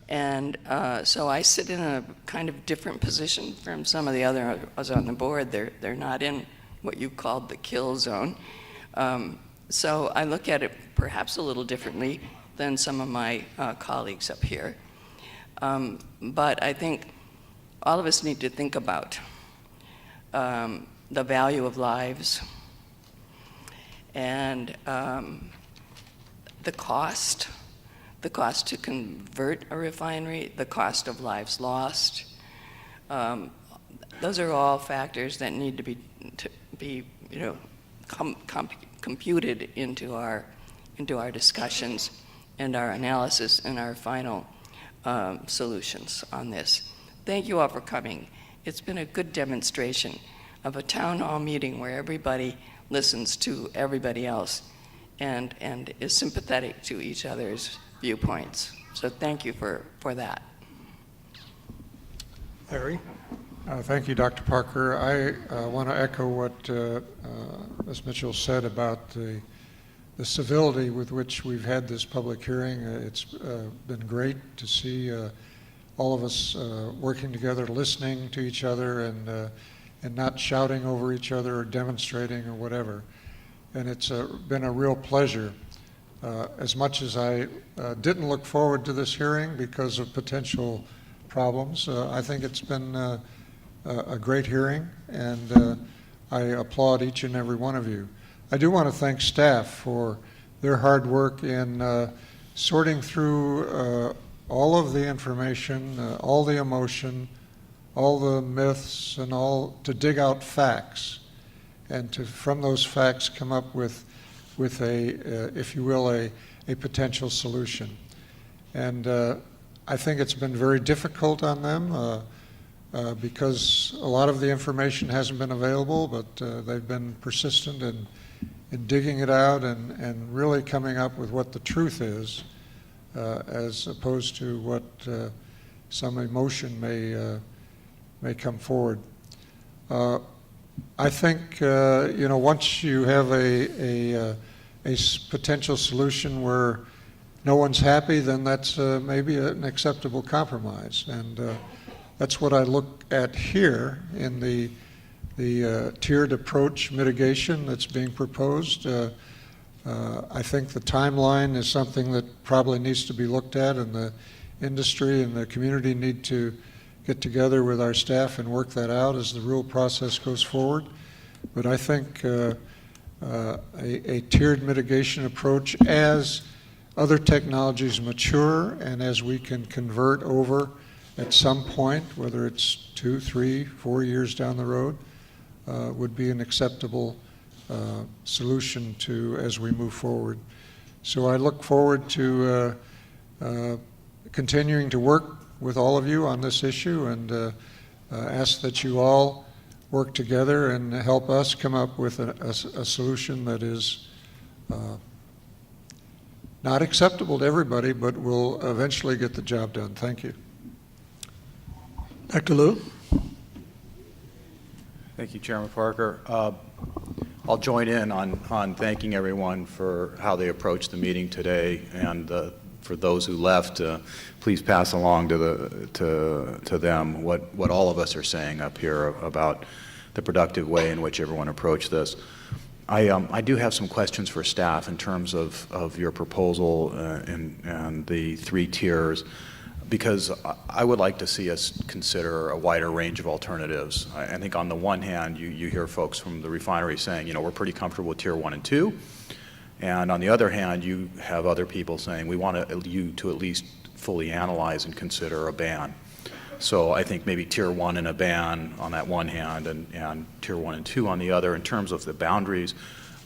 And so I sit in a kind of different position from some of the others on the board. They're not in what you called the kill zone. So I look at it perhaps a little differently than some of my colleagues up here. But I think all of us need to think about the value of lives and the cost to convert a refinery, the cost of lives lost. Those are all factors that need to be computed into our discussions and our analysis and our final solutions on this. Thank you all for coming. It's been a good demonstration of a town hall meeting where everybody listens to everybody else and is sympathetic to each other's viewpoints. So thank you for that. Larry? Thank you, Dr. Parker. I want to echo what Ms. Mitchell said about the civility with which we've had this public hearing. It's been great to see all of us working together, listening to each other, and not shouting over each other or demonstrating or whatever. And it's been a real pleasure. As much as I didn't look forward to this hearing because of potential problems, I think it's been a great hearing, and I applaud each and every one of you. I do want to thank staff for their hard work in sorting through all of the information, all the emotion, all the myths, and all to dig out facts, and to from those facts come up with a, if you will, a potential solution. And I think it's been very difficult on them because a lot of the information hasn't been available, but they've been persistent in digging it out and really coming up with what the truth is as opposed to what some emotion may come forward. I think once you have a potential solution where no one's happy, then that's maybe an acceptable compromise, and that's what I look at here in the tiered approach mitigation that's being proposed. I think the timeline is something that probably needs to be looked at, and the industry and the community need to get together with our staff and work that out as the rule process goes forward. But I think a tiered mitigation approach, as other technologies mature and as we can convert over at some point, whether it's 2, 3, 4 years down the road, would be an acceptable solution to as we move forward. So I look forward to continuing to work with all of you on this issue, and ask that you all work together and help us come up with a solution that is not acceptable to everybody, but will eventually get the job done. Thank you. Dr. Liu? Thank you, Chairman Parker. I'll join in on thanking everyone for how they approached the meeting today, and for those who left, please pass along to them what all of us are saying up here about the productive way in which everyone approached this. I do have some questions for staff in terms of your proposal and the 3 tiers, because I would like to see us consider a wider range of alternatives. I think on the one hand, you hear folks from the refinery saying, we're pretty comfortable with tier 1 and 2. And on the other hand, you have other people saying, we want you to at least fully analyze and consider a ban. So I think maybe tier 1 and a ban on that one hand, and tier 1 and 2 on the other in terms of the boundaries.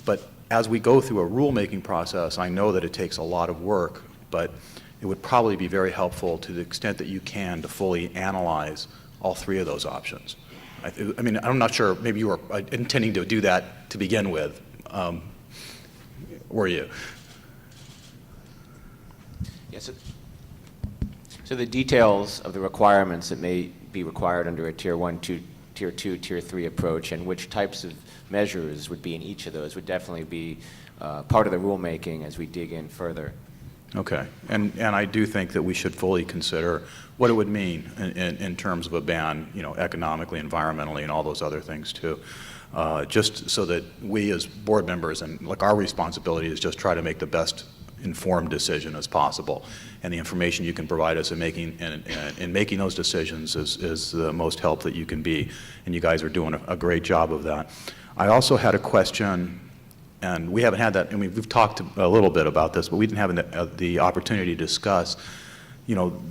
But as we go through a rulemaking process, I know that it takes a lot of work, but it would probably be very helpful to the extent that you can to fully analyze all 3 of those options. I mean, I'm not sure, maybe you were intending to do that to begin with. Were you? Yes. So the details of the requirements that may be required under a tier 1, tier 2, tier 3 approach, and which types of measures would be in each of those would definitely be part of the rulemaking as we dig in further. Okay, and I do think that we should fully consider what it would mean in terms of a ban, economically, environmentally, and all those other things too. Just so that we as board members, and our responsibility is just try to make the best informed decision as possible, and the information you can provide us in making those decisions is the most help that you can be, and you guys are doing a great job of that. I also had a question, and we haven't had that, we've talked a little bit about this, but we didn't have the opportunity to discuss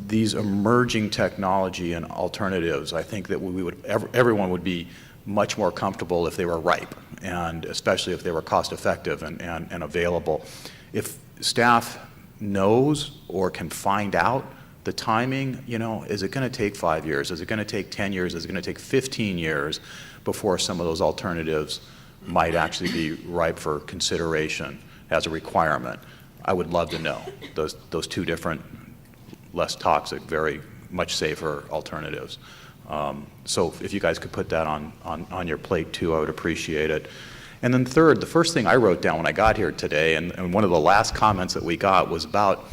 these emerging technology and alternatives. I think that everyone would be much more comfortable if they were ripe, and especially if they were cost effective and available. If staff knows or can find out the timing, is it going to take 5 years? Is it going to take 10 years? Is it going to take 15 years before some of those alternatives might actually be ripe for consideration as a requirement? I would love to know those 2 different, less toxic, very much safer alternatives. So if you guys could put that on your plate too, I would appreciate it. And then third, the first thing I wrote down when I got here today, and one of the last comments that we got was about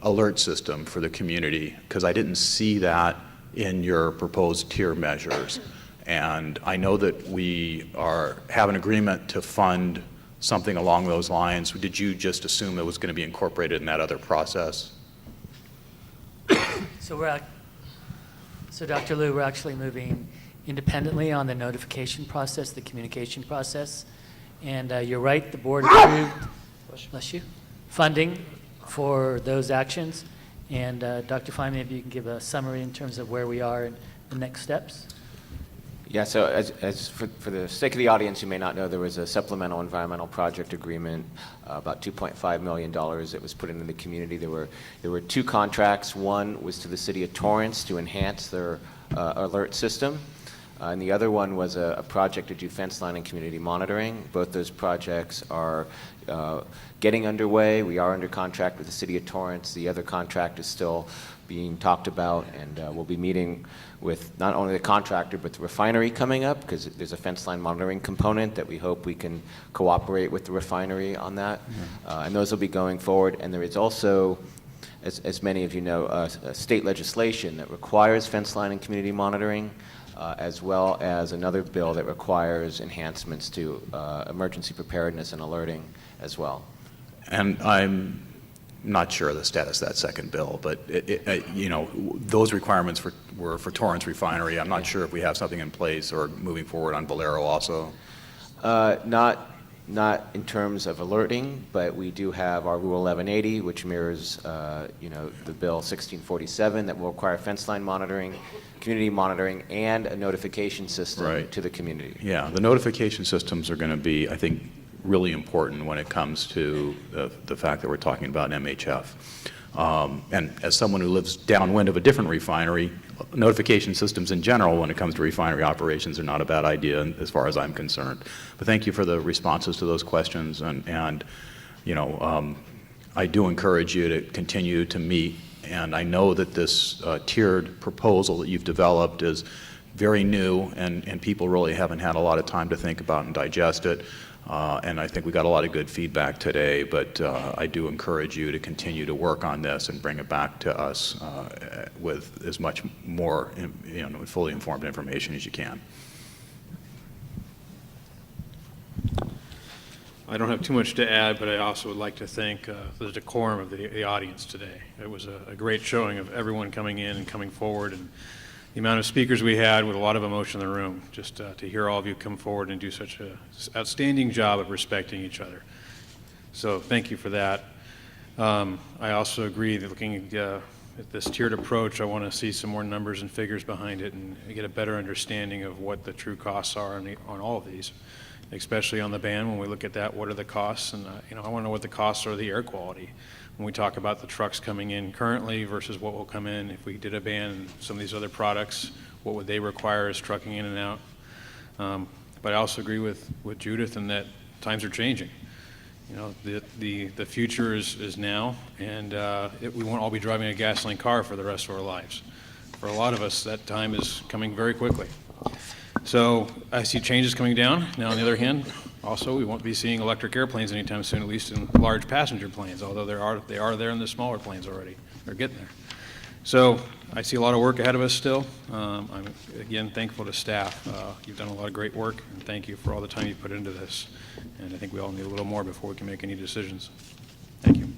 alert system for the community, because I didn't see that in your proposed tier measures. And I know that we have an agreement to fund something along those lines. Did you just assume it was going to be incorporated in that other process? So Dr. Liu, we're actually moving independently on the notification process, the communication process. And you're right, the board approved, bless you, funding for those actions. And Dr. Feynman, if you can give a summary in terms of where we are and the next steps. Yeah, so as for the sake of the audience who may not know, there was a supplemental environmental project agreement, about $2.5 million that was put into the community. There were 2 contracts. One was to the city of Torrance to enhance their alert system. And the other one was a project to do fence line and community monitoring. Both those projects are getting underway. We are under contract with the City of Torrance. The other contract is still being talked about, and we'll be meeting with not only the contractor but the refinery coming up, because there's a fence line monitoring component that we hope we can cooperate with the refinery on that. And those will be going forward. And there is also, as many of you know, state legislation that requires fence line and community monitoring, as well as another bill that requires enhancements to emergency preparedness and alerting as well. And I'm not sure of the status of that second bill, but you know, those requirements were for Torrance Refinery. I'm not sure if we have something in place or moving forward on Valero also. Not in terms of alerting, but we do have our Rule 1180, which mirrors, you know, the Bill 1647 that will require fence line monitoring, community monitoring, and a notification system to the community. Yeah, the notification systems are going to be, I think, really important when it comes to the fact that we're talking about MHF. And as someone who lives downwind of a different refinery, notification systems in general when it comes to refinery operations are not a bad idea as far as I'm concerned. But thank you for the responses to those questions, and you know, I do encourage you to continue to meet, and I know that this tiered proposal that you've developed is very new, and people really haven't had a lot of time to think about and digest it. And I think we got a lot of good feedback today, but I do encourage you to continue to work on this and bring it back to us with as much more, you know, fully informed information as you can. I don't have too much to add, but I also would like to thank the decorum of the audience today. It was a great showing of everyone coming in and coming forward, and the amount of speakers we had with a lot of emotion in the room, just to hear all of you come forward and do such an outstanding job of respecting each other. So thank you for that. I also agree that looking at this tiered approach, I want to see some more numbers and figures behind it and get a better understanding of what the true costs are on all of these, especially on the ban. When we look at that, what are the costs? And you know, I want to know what the costs are of the air quality. When we talk about the trucks coming in currently versus what will come in if we did a ban and some of these other products, what would they require as trucking in and out? But I also agree with Judith in that times are changing. You know, the future is now, and we won't all be driving a gasoline car for the rest of our lives. For a lot of us, that time is coming very quickly. So I see changes coming down. Now, on the other hand, also, we won't be seeing electric airplanes anytime soon, at least in large passenger planes, although they are there in the smaller planes already. They're getting there. So I see a lot of work ahead of us still. I'm, again, thankful to staff. You've done a lot of great work, and thank you for all the time you put into this. And I think we all need a little more before we can make any decisions. Thank you.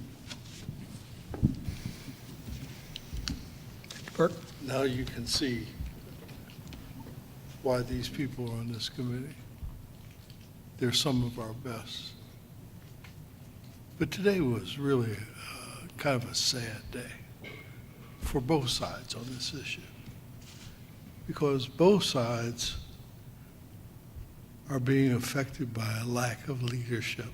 Burke? Now you can see why these people are on this committee. They're some of our best. But today was really kind of a sad day for both sides on this issue, because both sides are being affected by a lack of leadership.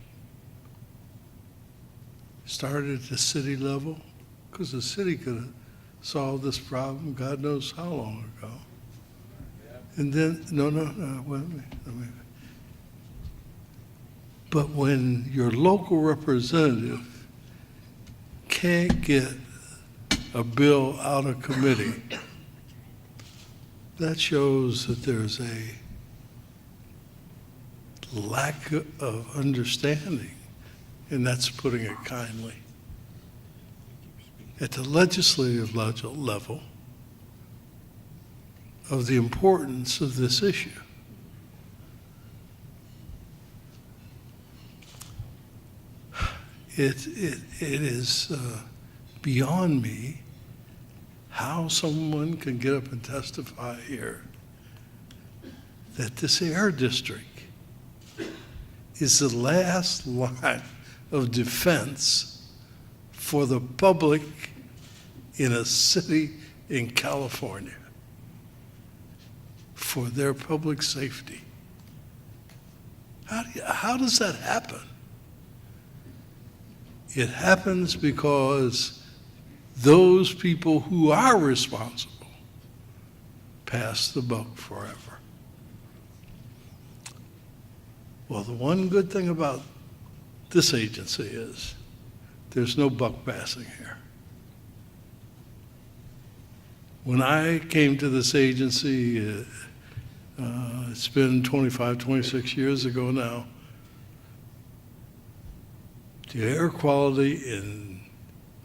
Started at the city level, because the city could have solved this problem God knows how long ago. And then, no, wait a minute. But when your local representative can't get a bill out of committee, that shows that there's a lack of understanding, and that's putting it kindly. At the legislative level, of the importance of this issue. It is beyond me how someone can get up and testify here that this air district is the last line of defense for the public in a city in California for their public safety. How does that happen? It happens because those people who are responsible pass the buck forever. Well, the one good thing about this agency is there's no buck passing here. When I came to this agency, it's been 25, 26 years ago now, the air quality in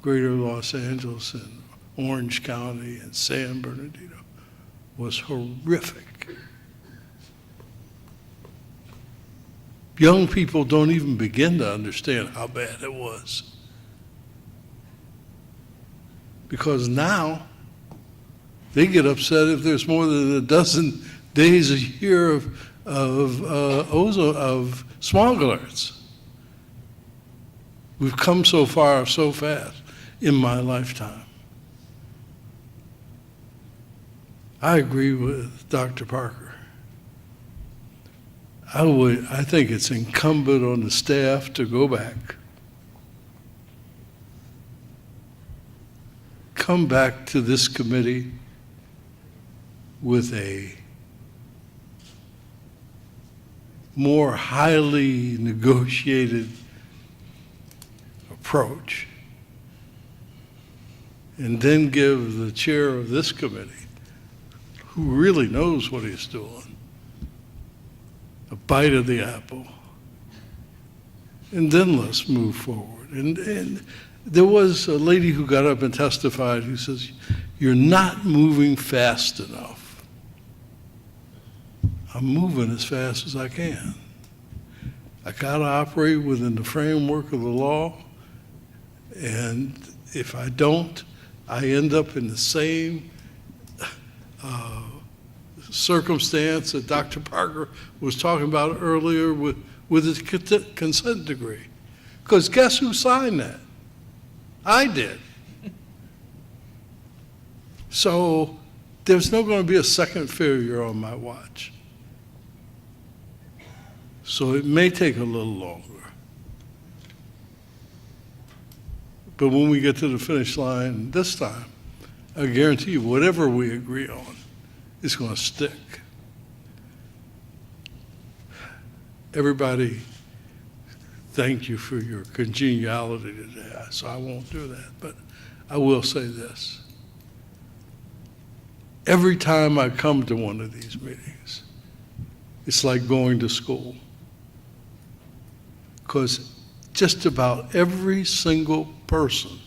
greater Los Angeles and Orange County and San Bernardino was horrific. Young people don't even begin to understand how bad it was. Because now, they get upset if there's more than a dozen days a year of smog alerts. We've come so far so fast in my lifetime. I agree with Dr. Parker. I think it's incumbent on the staff to go back, come back to this committee with a more highly negotiated approach, and then give the chair of this committee, who really knows what he's doing, a bite of the apple, and then let's move forward. And there was a lady who got up and testified who says, "You're not moving fast enough." I'm moving as fast as I can. I gotta operate within the framework of the law, and if I don't, I end up in the same circumstance that Dr. Parker was talking about earlier with the consent decree. Because guess who signed that? I did. So there's not going to be a second failure on my watch. So it may take a little longer. But when we get to the finish line this time, I guarantee you, whatever we agree on, it's going to stick. Everybody, thank you for your congeniality today. So I won't do that, but I will say this. Every time I come to one of these meetings, it's like going to school. Because just about every single person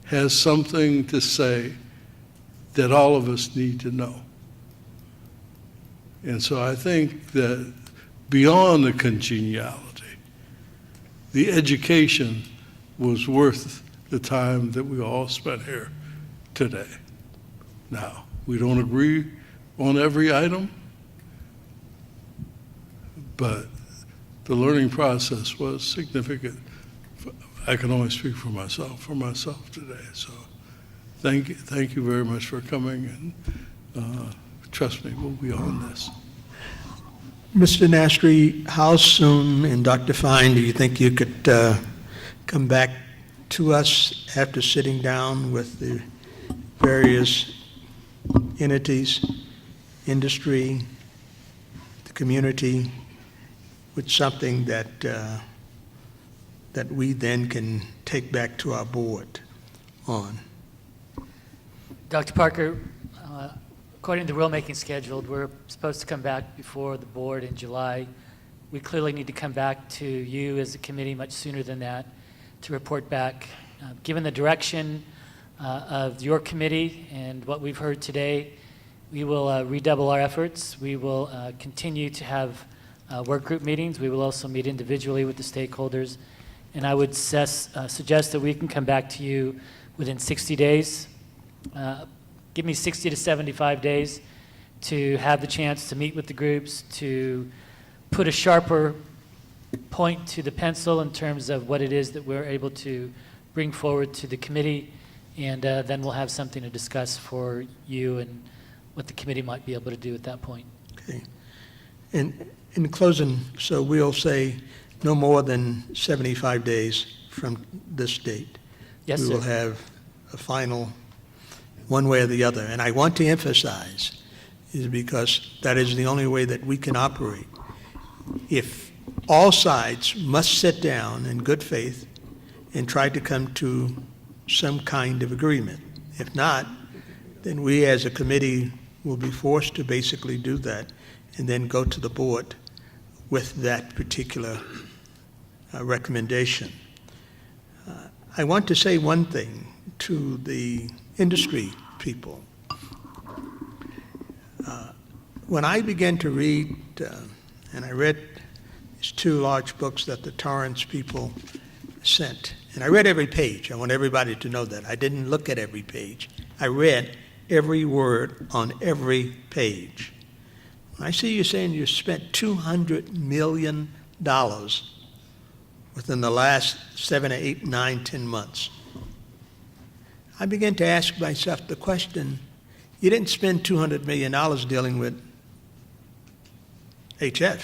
has something to say that all of us need to know. And so I think that beyond the congeniality, the education was worth the time that we all spent here today. Now, we don't agree on every item, but the learning process was significant. I can only speak for myself today. So thank you very much for coming, and trust me, we'll be on this. Mr. Nastri, how soon, and Dr. Fine, do you think you could come back to us after sitting down with the various entities, industry, the community, with something that that we then can take back to our board on? Dr. Parker, according to the rulemaking schedule, we're supposed to come back before the board in July. We clearly need to come back to you as a committee much sooner than that to report back. Given the direction of your committee and what we've heard today, we will redouble our efforts. We will continue to have work group meetings. We will also meet individually with the stakeholders. And I would suggest that we can come back to you within 60 days. Give me 60 to 75 days to have the chance to meet with the groups, to put a sharper point to the pencil in terms of what it is that we're able to bring forward to the committee, and then we'll have something to discuss for you and what the committee might be able to do at that point. Okay. And in closing, so we'll say no more than 75 days from this date. Yes, we sir. will have a final, one way or the other. And I want to emphasize, is because that is the only way that we can operate. if all sides must sit down in good faith and try to come to some kind of agreement. If not, then we as a committee will be forced to basically do that and then go to the board with that particular recommendation. I want to say one thing to the industry people. When I began to read, and I read these two large books that the Torrance people sent, and I read every page. I want everybody to know that. I didn't look at every page. I read every word on every page. I see you saying you spent $200 million within the last 7, 8, 9, 10 months. I began to ask myself the question, you didn't spend $200 million dealing with HF.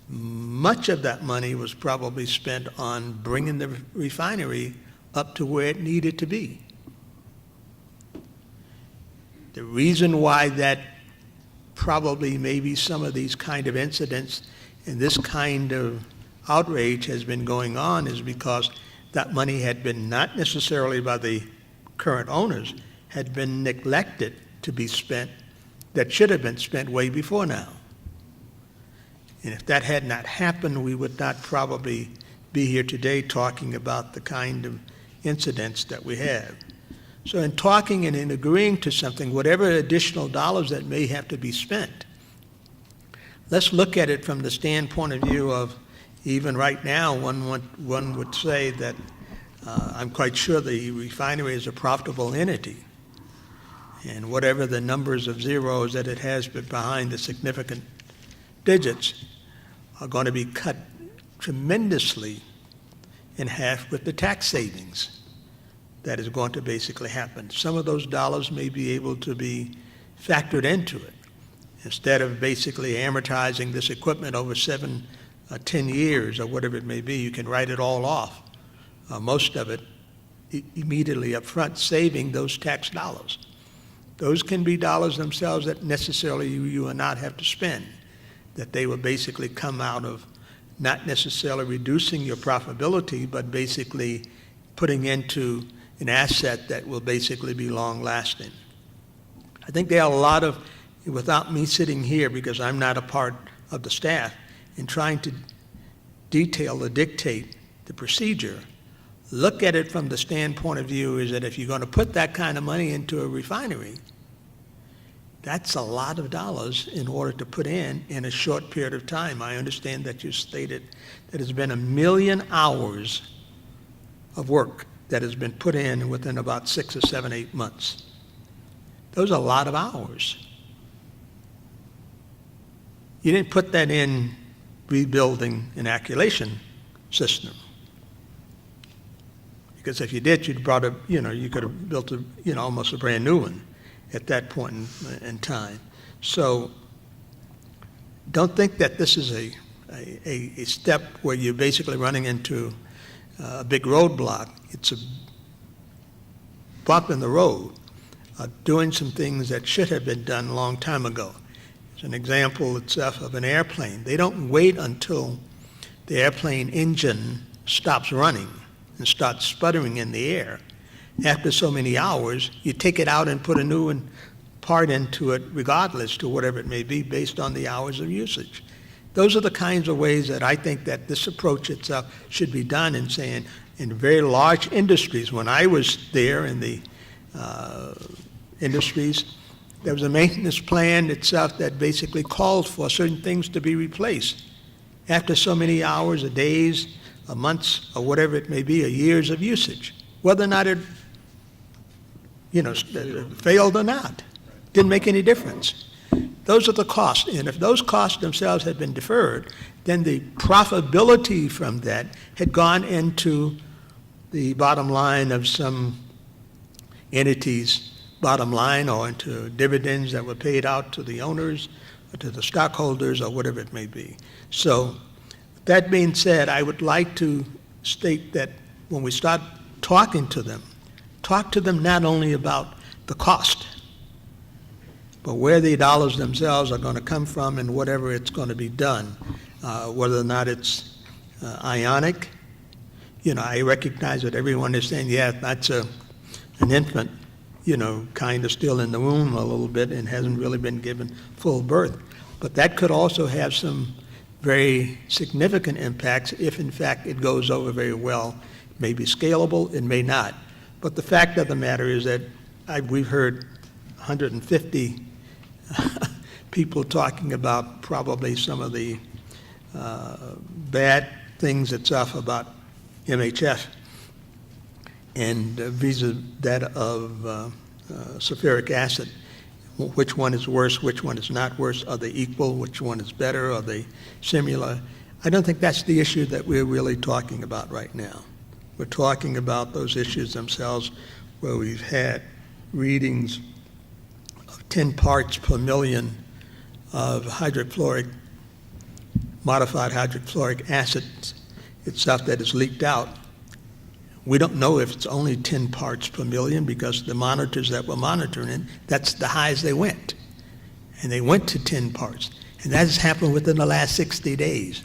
Much of that money was probably spent on bringing the refinery up to where it needed to be. The reason why that probably maybe some of these kind of incidents and this kind of outrage has been going on is because that money had been, not necessarily by the current owners, had been neglected to be spent, that should have been spent way before now. And if that had not happened, we would not probably be here today talking about the kind of incidents that we have. So in talking and in agreeing to something, whatever additional dollars that may have to be spent, let's look at it from the standpoint of view of, even right now, one would say that I'm quite sure the refinery is a profitable entity. And whatever the numbers of zeros that it has behind the significant digits are going to be cut tremendously in half with the tax savings that is going to basically happen. Some of those dollars may be able to be factored into it. Instead of basically amortizing this equipment over 7, 10 years or whatever it may be, you can write it all off, most of it immediately up front, saving those tax dollars. Those can be dollars themselves that necessarily you will not have to spend, that they will basically come out of not necessarily reducing your profitability, but basically putting into an asset that will basically be long-lasting. I think there are a lot of, without me sitting here because I'm not a part of the staff, in trying to detail or dictate the procedure, look at it from the standpoint of view is that if you're going to put that kind of money into a refinery, that's a lot of dollars in order to put in a short period of time. I understand that you stated that it's been 1 million hours of work that has been put in within about 6 or 7, 8 months. Those are a lot of hours. You didn't put that in rebuilding an inoculation system. Because if you did, you'd brought you could have built almost a brand new one at that point in time. So don't think that this is a step where you're basically running into a big roadblock. It's a bump in the road of doing some things that should have been done a long time ago. It's an example itself of an airplane. They don't wait until the airplane engine stops running and starts sputtering in the air. After so many hours, you take it out and put a new part into it regardless to whatever it may be based on the hours of usage. Those are the kinds of ways that I think that this approach itself should be done in saying in very large industries. When I was there in the industries, there was a maintenance plan itself that basically called for certain things to be replaced. After so many hours, or days, or months, or whatever it may be, or years of usage, whether or not it failed or not, didn't make any difference. Those are the costs, and if those costs themselves had been deferred, then the profitability from that had gone into the bottom line of some entities' bottom line, or into dividends that were paid out to the owners, or to the stockholders, or whatever it may be. So, that being said, I would like to state that when we start talking to them, talk to them not only about the cost, But where the dollars themselves are going to come from and whatever it's going to be done, whether or not it's ionic, I recognize that everyone is saying, yeah, that's an infant, kind of still in the womb a little bit and hasn't really been given full birth. But that could also have some very significant impacts if, in fact, it goes over very well. It may be scalable, it may not. But the fact of the matter is that we've heard 150 people talking about probably some of the bad things itself about MHF and vis-a-vis that of sulfuric acid. Which one is worse, which one is not worse, are they equal, which one is better, are they similar? I don't think that's the issue that we're really talking about right now. We're talking about those issues themselves where we've had readings of 10 parts per million of modified hydrochloric acid itself that is leaked out. We don't know if it's only 10 parts per million because the monitors that were monitoring it, that's the highs they went. And they went to 10 parts. And that has happened within the last 60 days.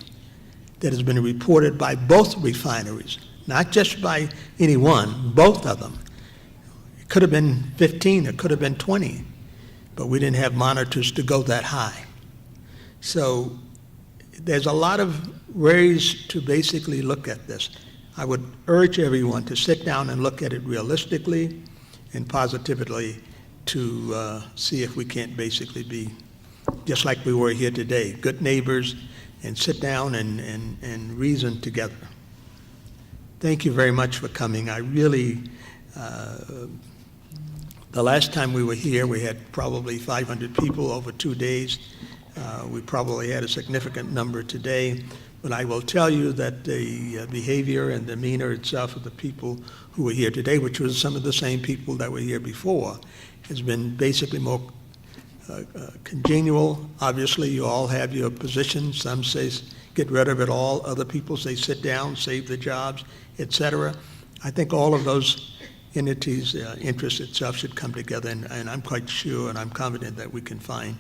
That has been reported by both refineries, not just by any one, both of them. It could have been 15, it could have been 20, but we didn't have monitors to go that high. So there's a lot of ways to basically look at this. I would urge everyone to sit down and look at it realistically and positively to see if we can't basically be just like we were here today, good neighbors, and sit down and reason together. Thank you very much for coming. I really, the last time we were here, we had probably 500 people over 2 days. We probably had a significant number today. But I will tell you that the behavior and demeanor itself of the people who were here today, which was some of the same people that were here before, has been basically more congenial. Obviously, you all have your positions. Some say get rid of it all. Other people say sit down, save the jobs, etc. I think all of those entities' interest itself should come together, and I'm quite sure and I'm confident that we can find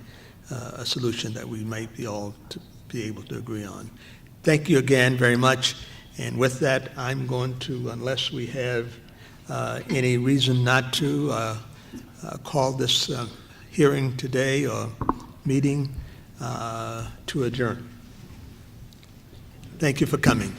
a solution that we might be all to be able to agree on. Thank you again very much. And with that, I'm going to, unless we have any reason not to, call this hearing today or meeting to adjourn. Thank you for coming.